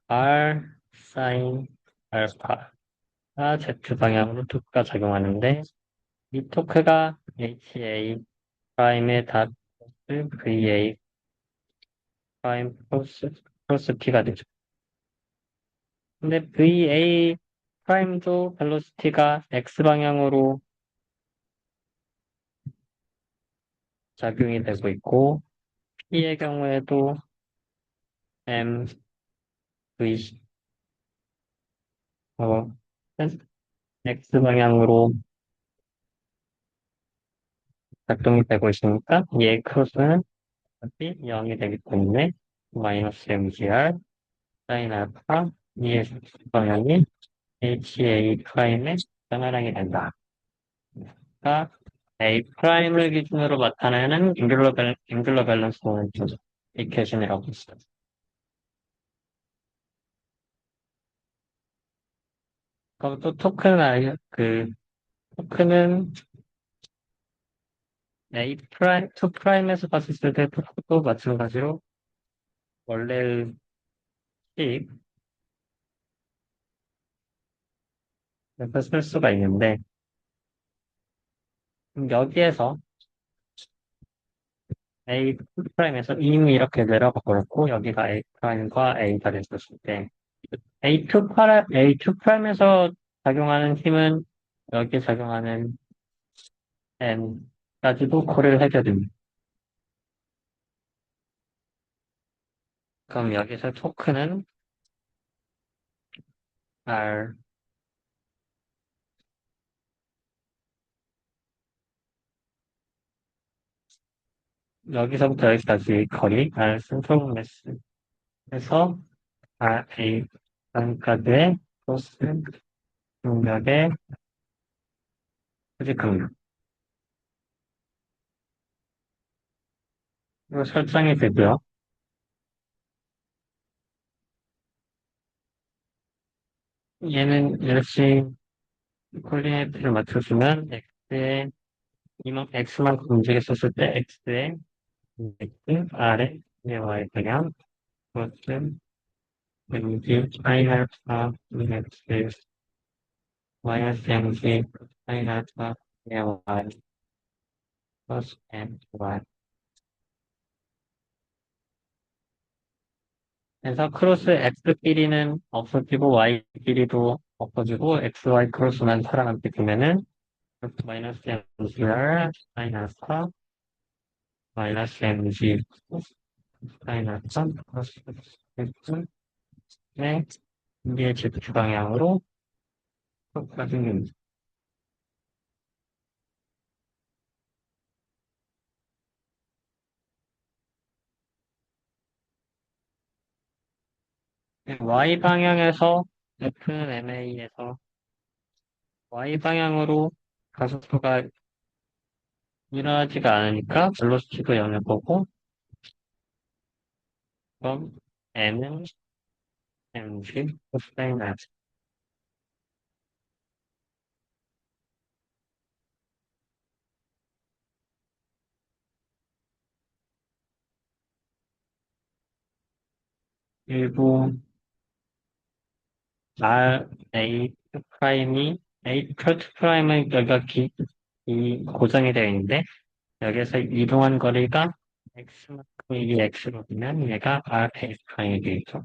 r 사인 알파가 Z 방향으로 토크가 작용하는데 이 토크가 HA 프라임의 닷 VA 프라임 플러스 T가 되죠. 근데 VA 프라임도 벨로시티가 X 방향으로 작용이 되고 있고 P의 경우에도 MV 어, X 방향으로 작동이 되고 있으니까 얘 크로스는 어차피 0이 되기 때문에 마이너스 MGR 사인 알파 ES 방향이 HA 프라임의 변화량이 된다. 그러니까 A 프라임을 기준으로 나타내는 앵귤러 밸런스 모멘트 이퀘이션이라고 있어요. 그럼 또 토크는 A 프라임, 2 프라임에서 봤을 때 토크도 마찬가지로 원래의 식에서 쓸 수가 있는데 여기에서 A 프라임에서 이미 이렇게 내려가 버렸고 여기가 A 프라임과 A가 됐었을 때 A2 프라임에서 작용하는 힘은 여기에 작용하는 N까지도 고려를 해줘야 됩니다. 그럼 여기서 토크는 R, 여기서부터 여기까지 거리, R 센트럴 매스. 그래서 RA 단가의 크로스 중력의 수직항력. 이거 설정이 되고요. 얘는 역시 콜리네이트를 맞춰주면 x에 x만큼 움직였었을 때 x에 x, r에 y 방향, 그것은 mg sin 알파 x 마이너스 mg sin 알파 y 플러스 my. 그래서 크로스 x 길이는 없어지고 y 길이도 없어지고 xy 크로스만 살아남게 되면은 마이너스 mgr sin 알파 마이너스 mg sin 알파 플러스 x의 이게 z 방향으로 나중에 y 방향에서 f는 ma에서 y 방향으로 가속도가 일어나지가 않으니까 벨로시티도 0일 거고 그럼 n은 mg 코사인 알파. 그리고 R A 프라임이 A 컬트 프라임은 여기가 이 고정이 되어 있는데 여기서 이동한 거리가 x만큼 이게 x로 보면 얘가 R A 프라임이 되겠죠.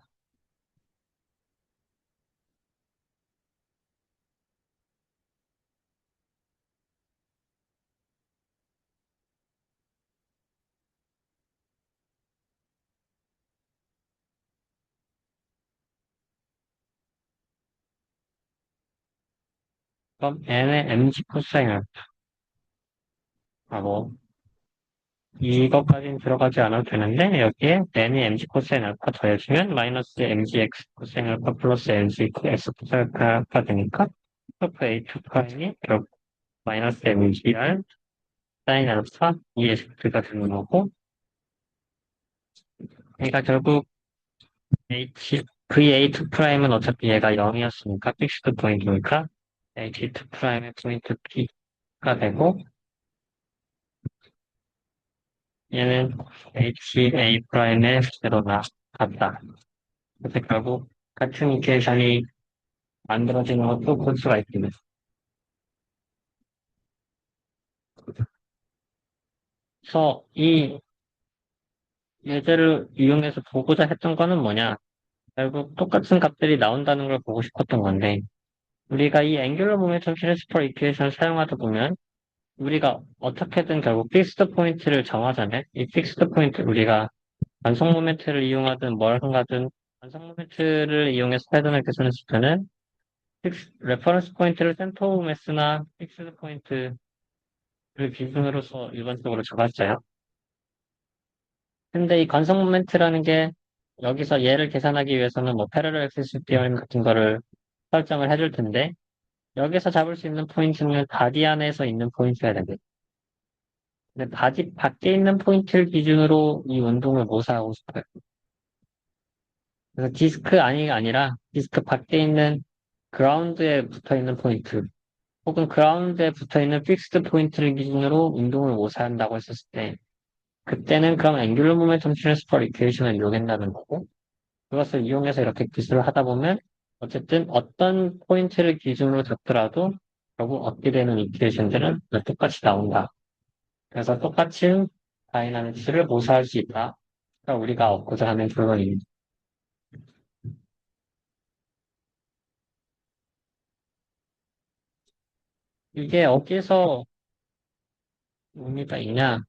그럼 n의 mg 코사인 알파고 이것까지는 들어가지 않아도 되는데 여기에 n이 mg 코사인 알파 더해주면 마이너스 mgx 코사인 알파 플러스 mg x 코사인 알파 되니까 f a2 프라임이 결국 마이너스 mgr 사인 알파 ES가 되는 거고 그러니까 결국 V8 프라임은 어차피 얘가 0이었으니까 픽스드 포인트니까 H2 프라임의 포인트 P가 되고 얘는 HA 프라임의 제로나 같다. 그래서 결국 같은 이퀘이션이 만들어지는 것도 볼 수가 있습니다. 그래서 이 예제를 이용해서 보고자 했던 거는 뭐냐? 결국 똑같은 값들이 나온다는 걸 보고 싶었던 건데 우리가 이 앵귤러 모멘텀 트랜스퍼 이퀘이션을 사용하다 보면 우리가 어떻게든 결국 픽스드 포인트를 정하자면 이 픽스드 포인트 우리가 완성 모멘트를 이용하든 뭘 한가든 완성 모멘트를 이용해서 패턴을 계산했을 때는 레퍼런스 포인트를 센터 오브 매스나 픽스드 포인트를 기준으로서 일반적으로 잡았어요. 근데 이 관성 모멘트라는 게 여기서 얘를 계산하기 위해서는 뭐 패러럴 액시스 디어럼 같은 거를 설정을 해줄 텐데 여기서 잡을 수 있는 포인트는 바디 안에서 있는 포인트가 됩니다. 근데 바디 밖에 있는 포인트를 기준으로 이 운동을 모사하고 싶어요. 그래서 디스크 아니라 디스크 밖에 있는 그라운드에 붙어 있는 포인트 혹은 그라운드에 붙어 있는 픽스드 포인트를 기준으로 운동을 모사한다고 했었을 때 그때는 그럼 앵귤러 모멘텀 트랜스퍼 이퀘이션을 이용한다는 거고 그것을 이용해서 이렇게 기술을 하다 보면 어쨌든 어떤 포인트를 기준으로 잡더라도 결국 얻게 되는 이퀘이션들은 똑같이 나온다. 그래서 똑같은 다이나믹스를 모사할 수 있다. 그러니까 우리가 얻고자 하는 결론입니다. 이게 어디서 의미가 있냐?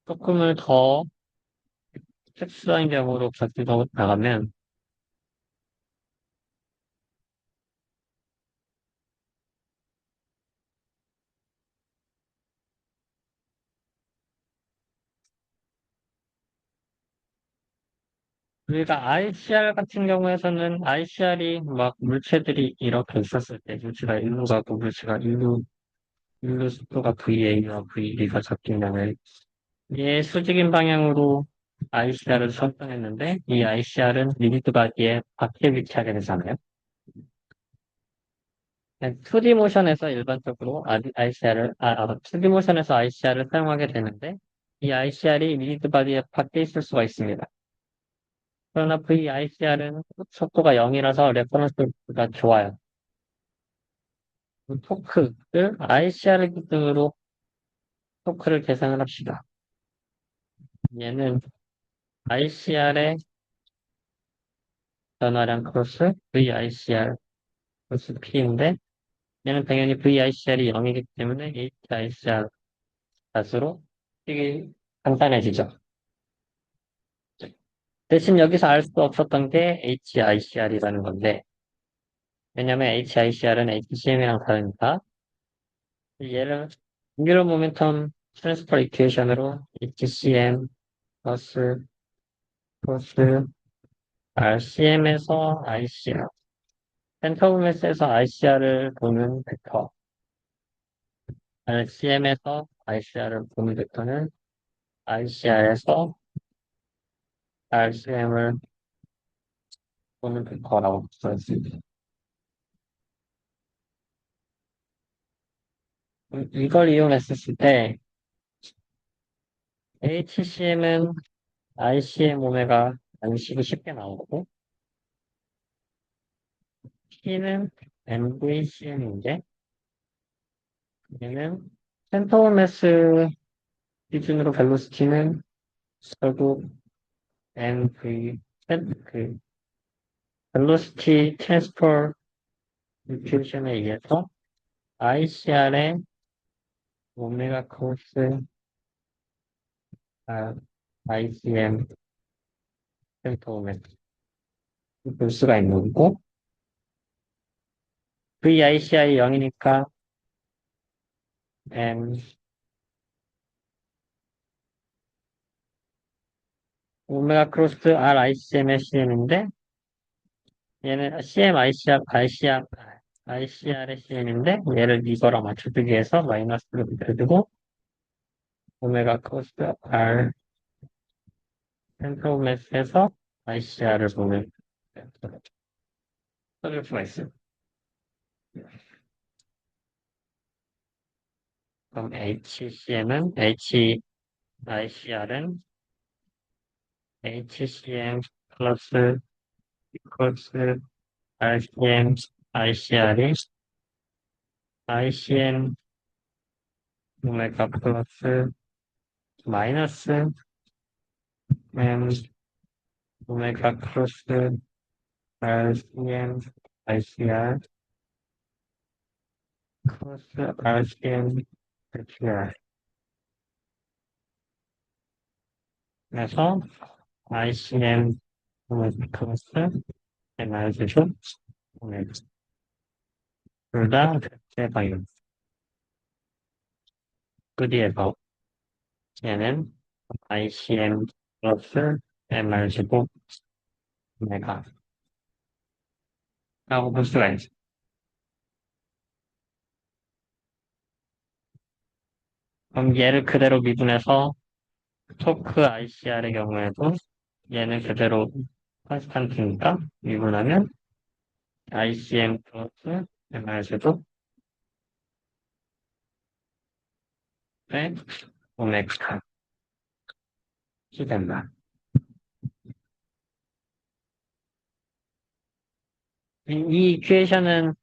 조금을 더 특수한 경우로 가지고 나가면, 우리가 ICR 같은 경우에서는 ICR이 막 물체들이 이렇게 있었을 때, 물체가 일로 가고 물체가 일로 속도가 VA와 VB가 잡히면은 얘 수직인 방향으로 ICR을 설정했는데 이 ICR은 리미트 바디에 밖에 위치하게 되잖아요. 2D 모션에서 일반적으로 ICR을 2D 모션에서 ICR을 사용하게 되는데 이 ICR이 리미트 바디에 밖에 있을 수가 있습니다. 그러나 VICR은 속도가 0이라서 레퍼런스가 좋아요. 토크를 ICR을 기준으로 토크를 계산을 합시다. 얘는 ICR의 변화량 크로스 VICR 플러스 P인데 얘는 당연히 VICR이 0이기 때문에 HICR 값으로 이게 간단해지죠. 대신 여기서 알 수 없었던 게 HICR이라는 건데 왜냐면 HICR은 HCM이랑 다르니까 얘를 앵귤러 모멘텀 트랜스퍼 이퀘이션으로 HCM 플러스 RCM에서 ICR 센터 오브매스에서 ICR을 보는 벡터 RCM에서 ICR을 보는 벡터는 ICR에서 RCM을 보는 벡터라고 써있습니다. 이걸 이용했을 때 HCM은 ICM 오메가 안식이 쉽게 나오고 P는 MVCM인데 얘는 센터 오브 매스 기준으로 벨로시티는 결국 MV 그 벨로시티 트랜스퍼 디퓨전에 의해서 ICR의 오메가 코스 ICM 센터 오브 매스 볼 수가 있는 거고 VICI 0이니까 M 오메가 크로스 RICM의 CM인데 얘는 CM ICR의 CM인데 얘를 이거랑 맞춰주기 위해서 마이너스로 붙여주고 오메가 크로스 R 센터 오브 매스에서 ICR을 보면 써줄 수가 있어요. 그럼 ICR은 HCM 플러스 이퀄스 RCM ICR이 ICM 오메가 플러스 마이너스 M 오메가 플러스 RCM ICR 플러스 RCM ICR 그래서 ICM 오메가 플러스 MR제곱 오메가 둘다 대체 방향 끝이에서 얘는 ICM 플러스 MR제곱 오메가 라고 볼 수가 있어요. 그럼 얘를 그대로 미분해서 토크 ICR의 경우에도 얘는 그대로 컨스탄트니까 미분하면 ICM 플러스 MR제곱 의 오메가 이 된다. 이 이퀘이션은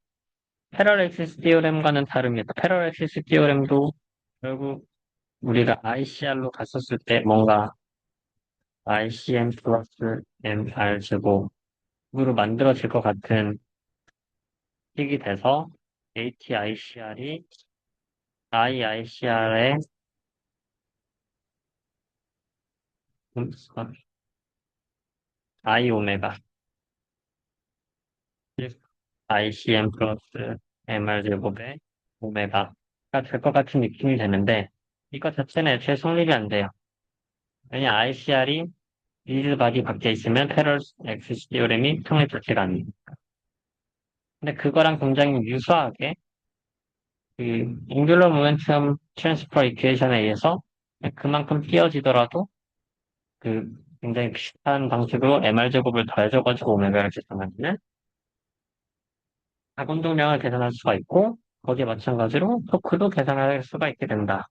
패러렉시스 티오렘과는 다릅니다. 패러렉시스 티오렘도 결국 우리가 ICR로 갔었을 때 뭔가 ICM 플러스 MR 제곱으로 만들어질 것 같은 식이 돼서 ATICR이 IICR의 I 오메가, 즉 ICM 플러스 MR 제곱의 오메가가 될 것 같은 느낌이 드는데, 이거 자체는 애초에 성립이 안 돼요. 왜냐, ICR이 리즈박이 밖에 있으면 페럴스 엑시스 티오렘이 성립되지가 않는. 근데 그거랑 굉장히 유사하게 그 앵귤러 모멘텀 트랜스퍼 이퀘이션에 의해서 그만큼 띄어지더라도 그 굉장히 비슷한 방식으로 MR 제곱을 더해줘가지고 오메가를 계산하면 자運동량을 계산할 수가 있고 거기에 마찬가지로 토크도 계산할 수가 있게 된다.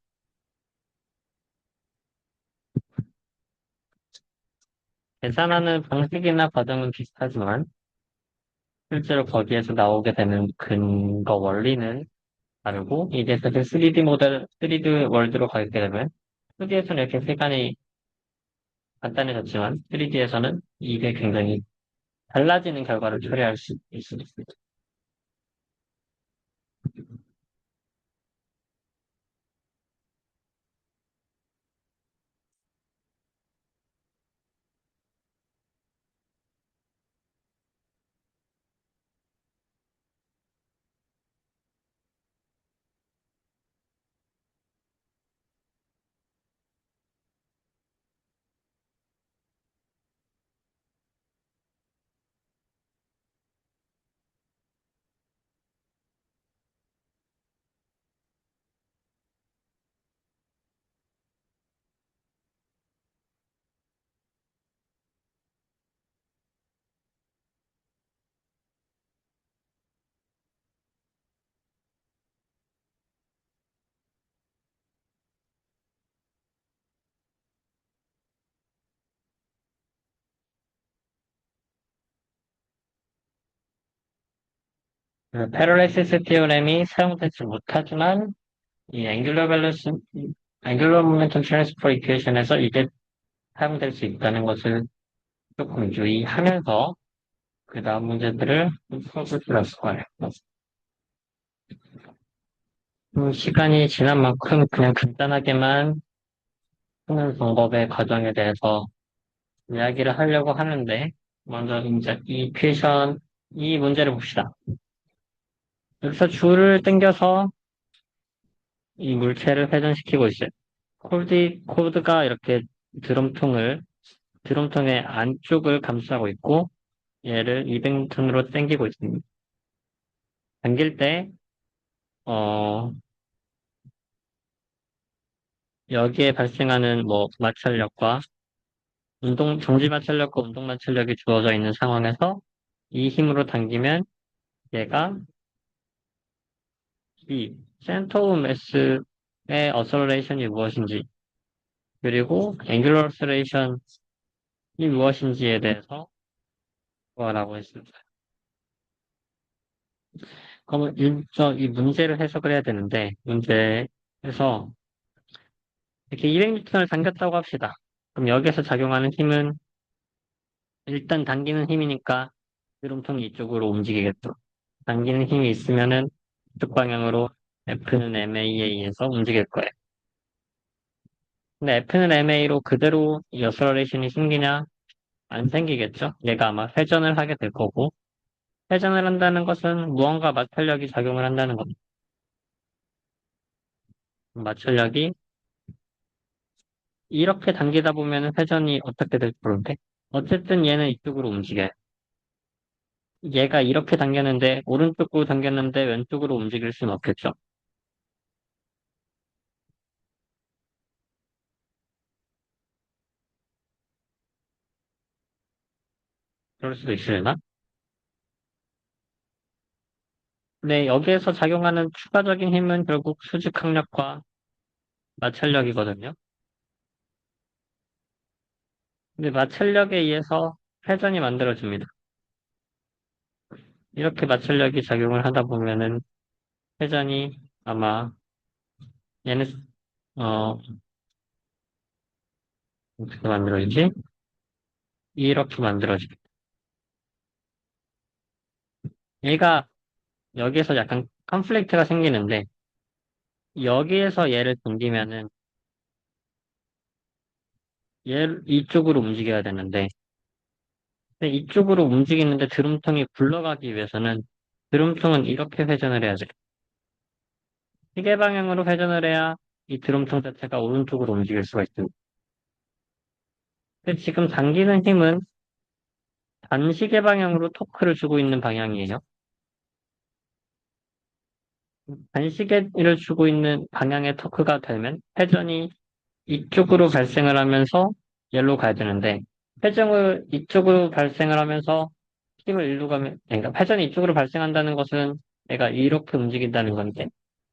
계산하는 방식이나 과정은 비슷하지만 실제로 거기에서 나오게 되는 근거 원리는 다르고 이게 사실 3D 모델, 3D 월드로 가게 되면 2D에서는 이렇게 시간이 간단해졌지만 3D에서는 이게 굉장히 달라지는 결과를 초래할 수 있습니다. 패럴레시스 티오렘이 사용되지 못하지만 이 앵귤러 밸런스, 앵귤러 모멘텀 트랜스퍼 이퀘이션에서 이게 사용될 수 있다는 것을 조금 유의하면서 그 다음 문제들을 풀어볼 수 있을 거예요. 시간이 지난 만큼 그냥 간단하게만 푸는 방법의 과정에 대해서 이야기를 하려고 하는데, 먼저 이제 이 퀘션, 이 문제를 봅시다. 여기서 줄을 당겨서 이 물체를 회전시키고 있어요. 코드가 이렇게 드럼통을, 드럼통의 안쪽을 감싸고 있고, 얘를 200N으로 당기고 있습니다. 당길 때, 어, 여기에 발생하는 뭐 마찰력과 정지 마찰력과 운동 마찰력이 주어져 있는 상황에서 이 힘으로 당기면 얘가 이 센터 오브 매스의 어설레이션이 무엇인지 그리고 앵귤러 어설레이션이 무엇인지에 대해서 구하라고 했습니다. 그러면 이 문제를 해석을 해야 되는데 문제에서 이렇게 200N을 당겼다고 합시다. 그럼 여기에서 작용하는 힘은 일단 당기는 힘이니까 드럼통이 이쪽으로 움직이겠죠. 당기는 힘이 있으면은 이쪽 방향으로 F는 MA에 의해서 움직일 거예요. 근데 F는 MA로 그대로 이 어서레이션이 생기냐? 안 생기겠죠? 얘가 아마 회전을 하게 될 거고, 회전을 한다는 것은 무언가 마찰력이 작용을 한다는 겁니다. 마찰력이 이렇게 당기다 보면 회전이 어떻게 될지 모르는데, 어쨌든 얘는 이쪽으로 움직여요. 얘가 이렇게 당겼는데, 오른쪽으로 당겼는데, 왼쪽으로 움직일 수는 없겠죠? 그럴 수도 있으려나? 근데 여기에서 작용하는 추가적인 힘은 결국 수직 항력과 마찰력이거든요. 근데 마찰력에 의해서 회전이 만들어집니다. 이렇게 마찰력이 작용을 하다 보면은 회전이 아마 얘는 어 어떻게 만들어지지? 이렇게 만들어집니다. 얘가 여기에서 약간 컨플릭트가 생기는데 여기에서 얘를 당기면은 얘 이쪽으로 움직여야 되는데 근데 이쪽으로 움직이는데 드럼통이 굴러가기 위해서는 드럼통은 이렇게 회전을 해야 돼. 시계 방향으로 회전을 해야 이 드럼통 자체가 오른쪽으로 움직일 수가 있습니다. 근데 지금 당기는 힘은 반시계 방향으로 토크를 주고 있는 방향이에요. 반시계를 주고 있는 방향의 토크가 되면 회전이 이쪽으로 발생을 하면서 얘로 가야 되는데 회전을 이쪽으로 발생을 하면서 힘을 일로 가면 그러니까 회전이 이쪽으로 발생한다는 것은 내가 이렇게 움직인다는 건데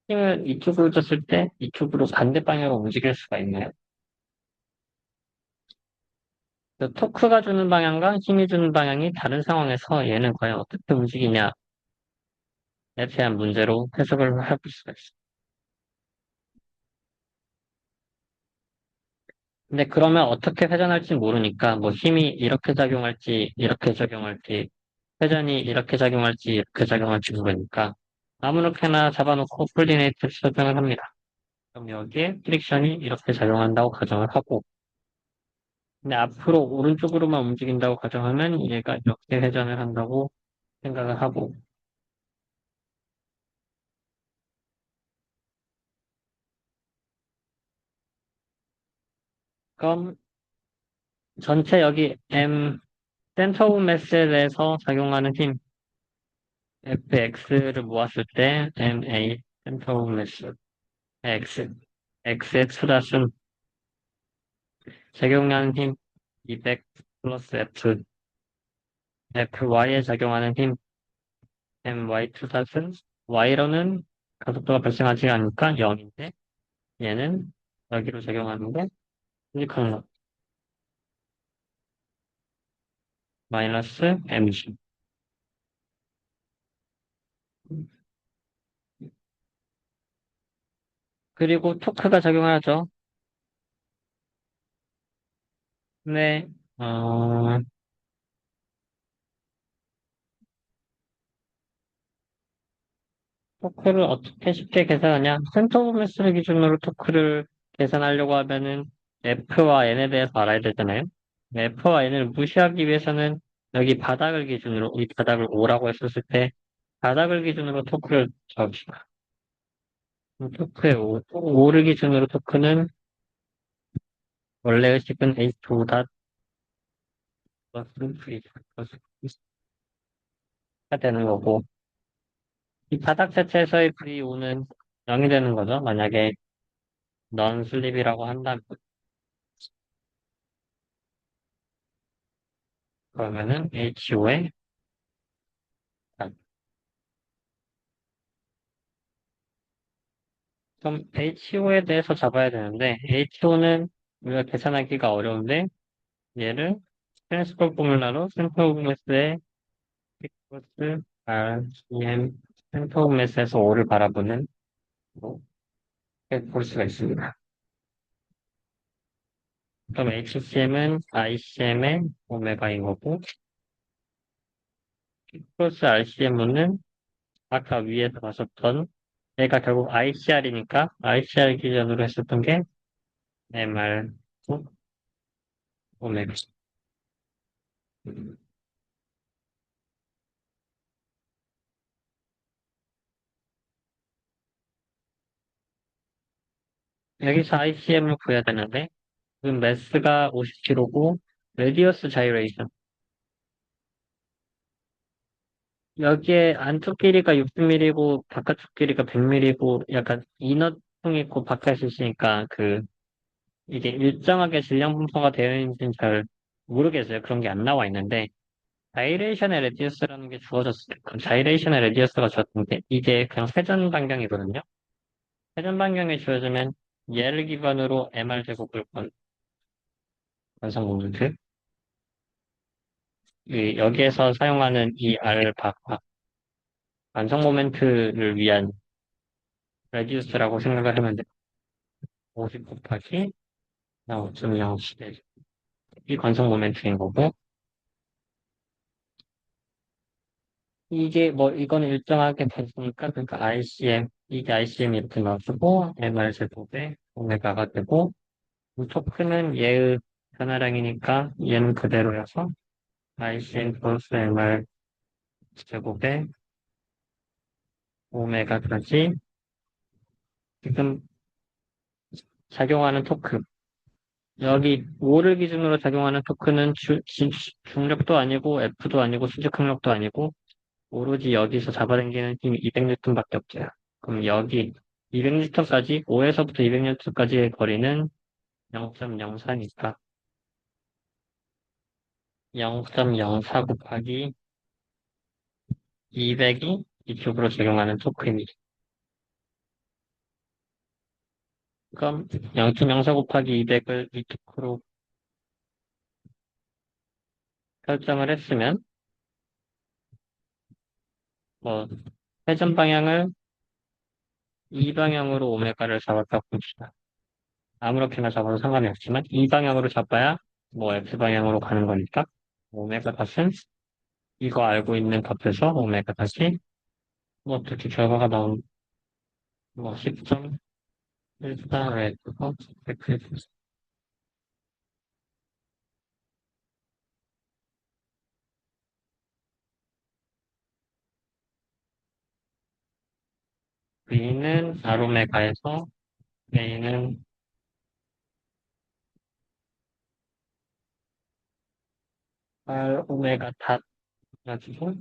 힘을 이쪽으로 줬을 때 이쪽으로 반대 방향으로 움직일 수가 있나요? 그 토크가 주는 방향과 힘이 주는 방향이 다른 상황에서 얘는 과연 어떻게 움직이냐에 대한 문제로 해석을 해볼 수가 있어요. 근데 그러면 어떻게 회전할지 모르니까 뭐 힘이 이렇게 작용할지 이렇게 작용할지 회전이 이렇게 작용할지 이렇게 작용할지 모르니까 아무렇게나 잡아놓고 콜디네이트 설정을 합니다. 그럼 여기에 프릭션이 이렇게 작용한다고 가정을 하고 근데 앞으로 오른쪽으로만 움직인다고 가정하면 얘가 이렇게 회전을 한다고 생각을 하고 그럼 전체 여기 M 센터 오브 매스에 대해서 작용하는 힘 Fx를 모았을 때 MA 센터 오브 매스 X X의 추다순 작용하는 힘 200 플러스 F FY에 작용하는 힘 MY 추다순 Y로는 가속도가 발생하지 않으니까 0인데 얘는 여기로 작용하는데 일직항로 마이너스 mg 그리고 토크가 작용하죠. 근데 토크를 어떻게 쉽게 계산하냐? 센터 오브 매스를 기준으로 토크를 계산하려고 하면은 F와 N에 대해서 알아야 되잖아요. F와 N을 무시하기 위해서는 여기 바닥을 기준으로 이 바닥을 O라고 했었을 때 바닥을 기준으로 토크를 잡읍시다. 토크의 O를 기준으로 토크는 원래 의식은 H2 닷 플러스 V 플러스 가 되는 거고 이 바닥 자체에서의 VO는 0이 되는 거죠. 만약에 넌 슬립이라고 한다면 그러면은 HO에 그럼 HO에 대해서 잡아야 되는데 HO는 우리가 계산하기가 어려운데 얘를 트랜스포 포뮬러로 센터 오브 매스의 플러스 RCM 센터 오브 매스에서 O를 바라보는 뭐, 이렇게 볼 수가 있습니다. 그럼 HCM은 ICM의 오메가인 거고 플러스 RCM은 아까 위에서 봤었던 얘가 결국 ICR이니까 ICR 기준으로 했었던 게 MR 오메가. 여기서 ICM을 구해야 되는데 지금 매스가 50kg고 레디어스 자이레이션 여기에 안쪽 길이가 60mm고 바깥쪽 길이가 100mm고 약간 이너 통이 있고 바깥이 있으니까 그 이게 일정하게 질량 분포가 되어 있는지는 잘 모르겠어요. 그런 게 안 나와 있는데 자이레이션의 레디어스라는 게 주어졌어요. 그럼 자이레이션의 레디어스가 주어졌는데 이게 그냥 회전 반경이거든요. 회전 반경이 주어지면 얘를 기반으로 MR 제곱을 완성 모멘트 여기에서 사용하는 이 R 완성 모멘트를 위한 레디우스라고 생각을 하면 돼. 50 곱하기 5.0이 완성 모멘트인 거고 이게 뭐 이거는 일정하게 됐으니까 그러니까 RCM 이게 RCM 이렇게 나와주고 MR 제곱에 오메가가 되고 이 토크는 얘의 변화량이니까 얘는 그대로여서 ICN 플러스 MR 제곱에 오메가까지 지금 작용하는 토크. 여기 5를 기준으로 작용하는 토크는 중력도 아니고 F도 아니고 수직 항력도 아니고 오로지 여기서 잡아당기는 힘이 200N밖에 없어요. 그럼 여기 200N까지 5에서부터 200N까지의 거리는 0.04니까 0.04 곱하기 200이 이쪽으로 적용하는 토크입니다. 그럼 0.04 곱하기 200을 이 토크로 설정을 했으면 뭐 회전 방향을 이 방향으로 오메가를 잡았다 봅시다. 아무렇게나 잡아도 상관이 없지만 이 방향으로 잡아야 뭐 X 방향으로 가는 거니까 오메가 값은 이거 알고 있는 값에서 오메가 다시 뭐 어떻게 결과가 나온 뭐 10.14를 해서 100 V는 R오메가에서 A는 R오메가 닷 가지고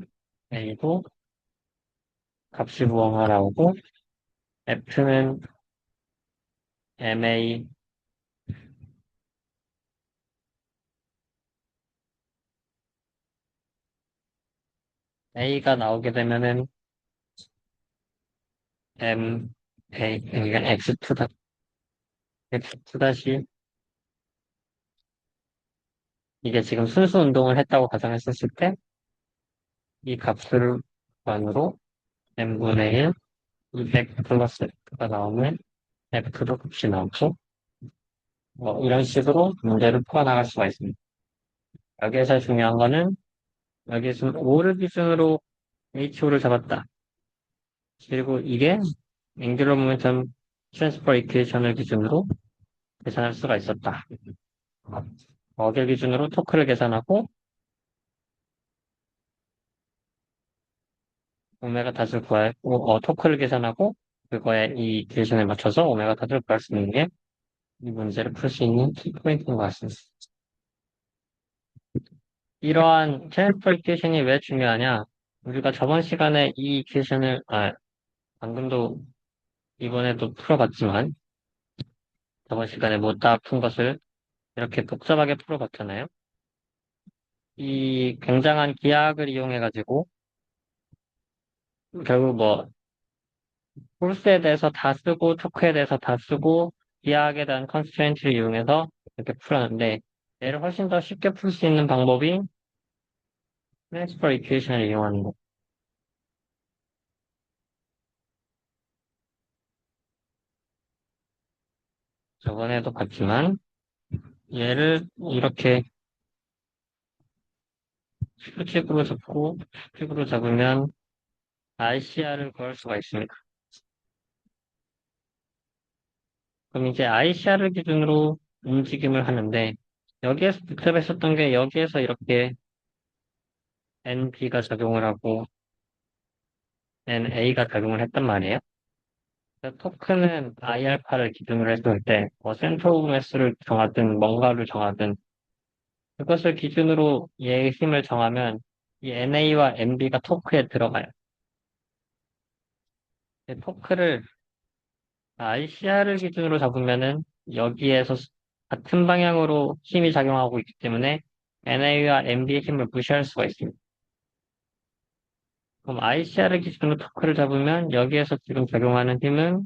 A도 값이 무언가 나오고 F는 MA A가 나오게 되면은 MA 그러니까 X2 다 X2 다시 이게 지금 순수 운동을 했다고 가정했었을 때 이 값을 반으로 n분의 1 200 플러스 F가 나오면 F도 값이 나오고 뭐 이런 식으로 문제를 풀어나갈 수가 있습니다. 여기에서 중요한 거는 여기서 5를 기준으로 HO를 잡았다. 그리고 이게 앵귤러 모멘텀 트랜스퍼 이퀘이션을 기준으로 계산할 수가 있었다. 어길 기준으로 토크를 계산하고 오메가 닷을 구할 토크를 계산하고 그거에 이 이퀘이션에 맞춰서 오메가 닷을 구할 수 있는 게 이 문제를 풀 수 있는 키포인트인 것 같습니다. 이러한 트랜스퍼 이퀘이션이 왜 중요하냐? 우리가 저번 시간에 이 이퀘이션을 방금도 이번에도 풀어봤지만 저번 시간에 못다 푼 것을 이렇게 복잡하게 풀어봤잖아요. 이 굉장한 기하학을 이용해가지고 결국 뭐 홀스에 대해서 다 쓰고 토크에 대해서 다 쓰고 기하학에 대한 컨스트레인트를 이용해서 이렇게 풀었는데 얘를 훨씬 더 쉽게 풀 수 있는 방법이 트랜스퍼 이퀘이션을 이용하는 거. 저번에도 봤지만 얘를 이렇게 수직으로 잡고 수직으로 잡으면 ICR을 구할 수가 있습니다. 그럼 이제 ICR을 기준으로 움직임을 하는데 여기에서 복잡했었던 게 여기에서 이렇게 NB가 작용을 하고 NA가 작용을 했단 말이에요. 토크는 I알파를 기준으로 했을 때, 뭐 센터 오브 매스를 정하든 뭔가를 정하든 그것을 기준으로 얘의 힘을 정하면 이 NA와 NB가 토크에 들어가요. 토크를 ICR을 기준으로 잡으면은 여기에서 같은 방향으로 힘이 작용하고 있기 때문에 NA와 NB의 힘을 무시할 수가 있습니다. 그럼 ICR을 기준으로 토크를 잡으면 여기에서 지금 작용하는 힘은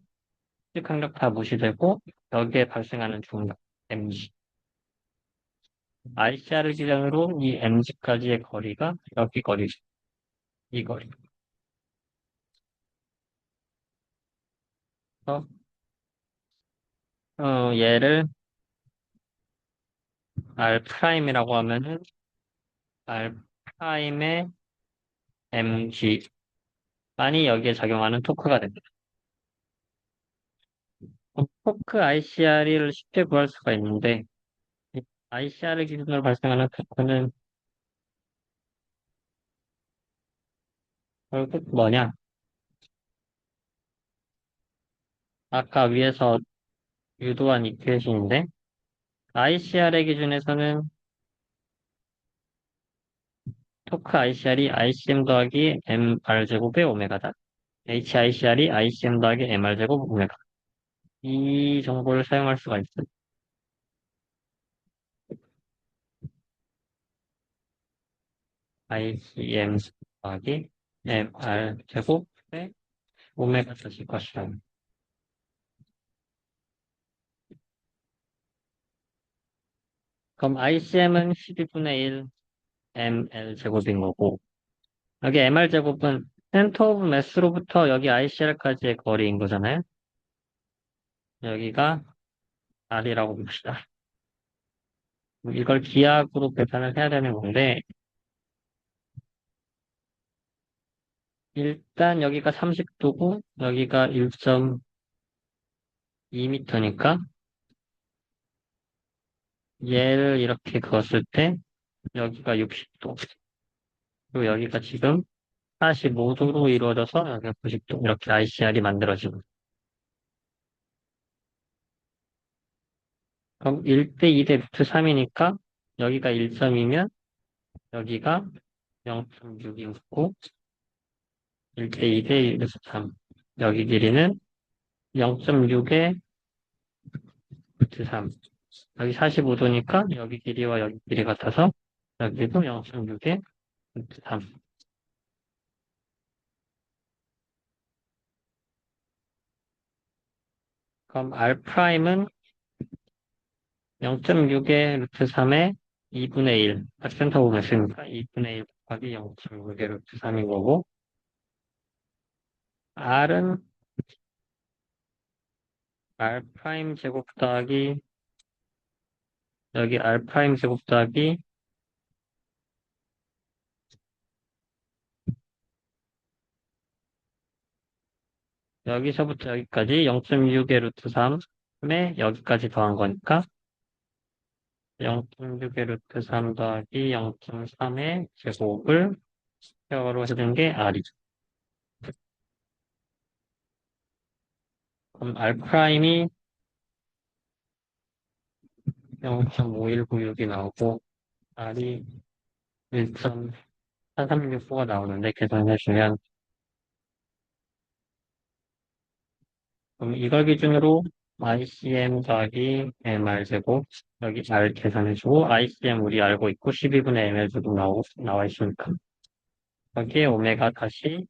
수직항력 다 무시되고 여기에 발생하는 중력 mg. ICR을 기준으로 이 mg까지의 거리가 여기 거리죠. 이 거리. 그래서 얘를 R'이라고 하면은 R'의 mg만이 여기에 작용하는 토크가 됩니다. 토크 ICR을 쉽게 구할 수가 있는데 ICR을 기준으로 발생하는 토크는 결국 뭐냐? 아까 위에서 유도한 이퀘이션인데, ICR의 기준에서는 토크 ICR이 ICM 더하기 MR 제곱의 오메가다. HICR이 ICM 더하기 MR 제곱 오메가. 이 정보를 사용할 수가 있어요. ICM 더하기 MR 제곱의 오메가 뜻일 것이다. 그럼 ICM은 12분의 1 ML 제곱인 거고, 여기 MR 제곱은 센터 오브 매스로부터 여기 ICR까지의 거리인 거잖아요. 여기가 R이라고 봅시다. 이걸 기하학으로 계산을 해야 되는 건데, 일단 여기가 30도고, 여기가 1.2m니까, 얘를 이렇게 그었을 때, 여기가 60도. 그리고 여기가 지금 45도로 이루어져서 여기가 90도. 이렇게 ICR이 만들어지고. 그럼 1대 2대 루트 3이니까, 여기가 1점이면, 여기가 0.6이고, 1대 2대 루트 3. 여기 길이는 0.6의 루트 3. 여기 45도니까 여기 길이와 여기 길이 같아서 여기도 0.6의 루트 3. 그럼 R'은 0.6의 루트 3의 2분의 1. 센터 보면 있으니까 2분의 1 곱하기 0.6의 루트 3인 거고, R은 R' 제곱 더하기 여기 R' 제곱 더하기 여기서부터 여기까지 0.6의 루트 3에 여기까지 더한 거니까 0.6의 루트 3 더하기 0.3의 제곱을 스퀘어로 해준 게 R이죠. 그럼 R'이 0.5196이 나오고 R이 1.4369가 나오는데 계산해주면 그럼 이걸 기준으로 ICM 더하기 MR 제곱 여기 R 계산해주고 ICM 우리 알고 있고 12분의 ML 제곱 나와 있으니까 여기에 오메가 다시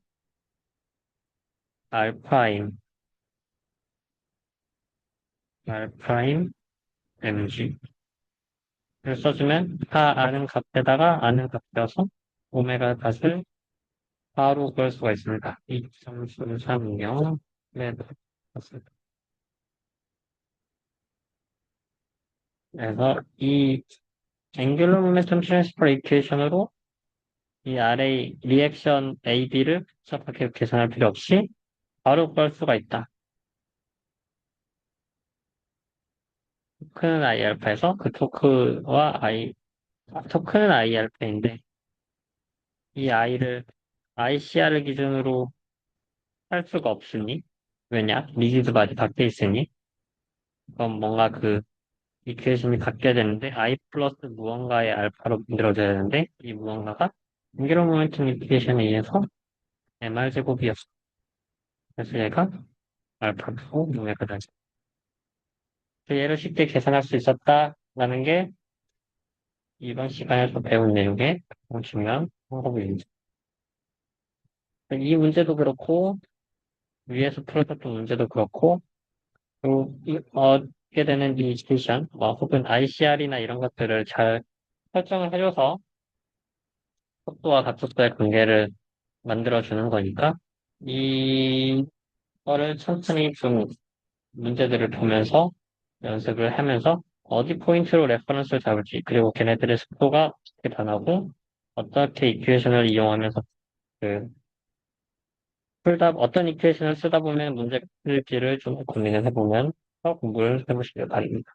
R 프라임 R 프라임 MG 를 써주면 다 아는 값에다가 아는 값 빼서 오메가 값을 바로 구할 수가 있습니다. 2.330 메가 그래서 이 앵귤러 모멘텀 트랜스퍼 이퀘이션으로 이 RA 리액션 AB를 복잡하게 계산할 필요 없이 바로 구할 수가 있다. 토크는 I알파에서 그 토크는 I알파인데 이 I를 ICR을 기준으로 할 수가 없으니 왜냐? 리지드 바디 밖에 있으니 그럼 뭔가 그 이퀘이션이 갖게 되는데 I 플러스 무언가의 알파로 만들어져야 되는데 이 무언가가 앵귤러 모멘텀 이퀘이션에 의해서 MR 제곱이었어. 그래서 얘가 알파고 오메가 다 얘를 쉽게 계산할 수 있었다라는 게 이번 시간에서 배운 내용의 가장 중요한 방법입니다. 이 문제도 그렇고 위에서 풀어줬던 문제도 그렇고 그리고 얻게 되는 이 이퀘이션 혹은 ICR이나 이런 것들을 잘 설정을 해줘서 속도와 가속도의 관계를 만들어주는 거니까 이거를 천천히 좀 문제들을 보면서 연습을 하면서 어디 포인트로 레퍼런스를 잡을지 그리고 걔네들의 속도가 어떻게 변하고 어떻게 이퀘이션을 이용하면서 그 어떤 이퀘이션을 쓰다 보면 문제가 풀릴지를 좀 고민을 해보면 공부를 해보시길 바랍니다.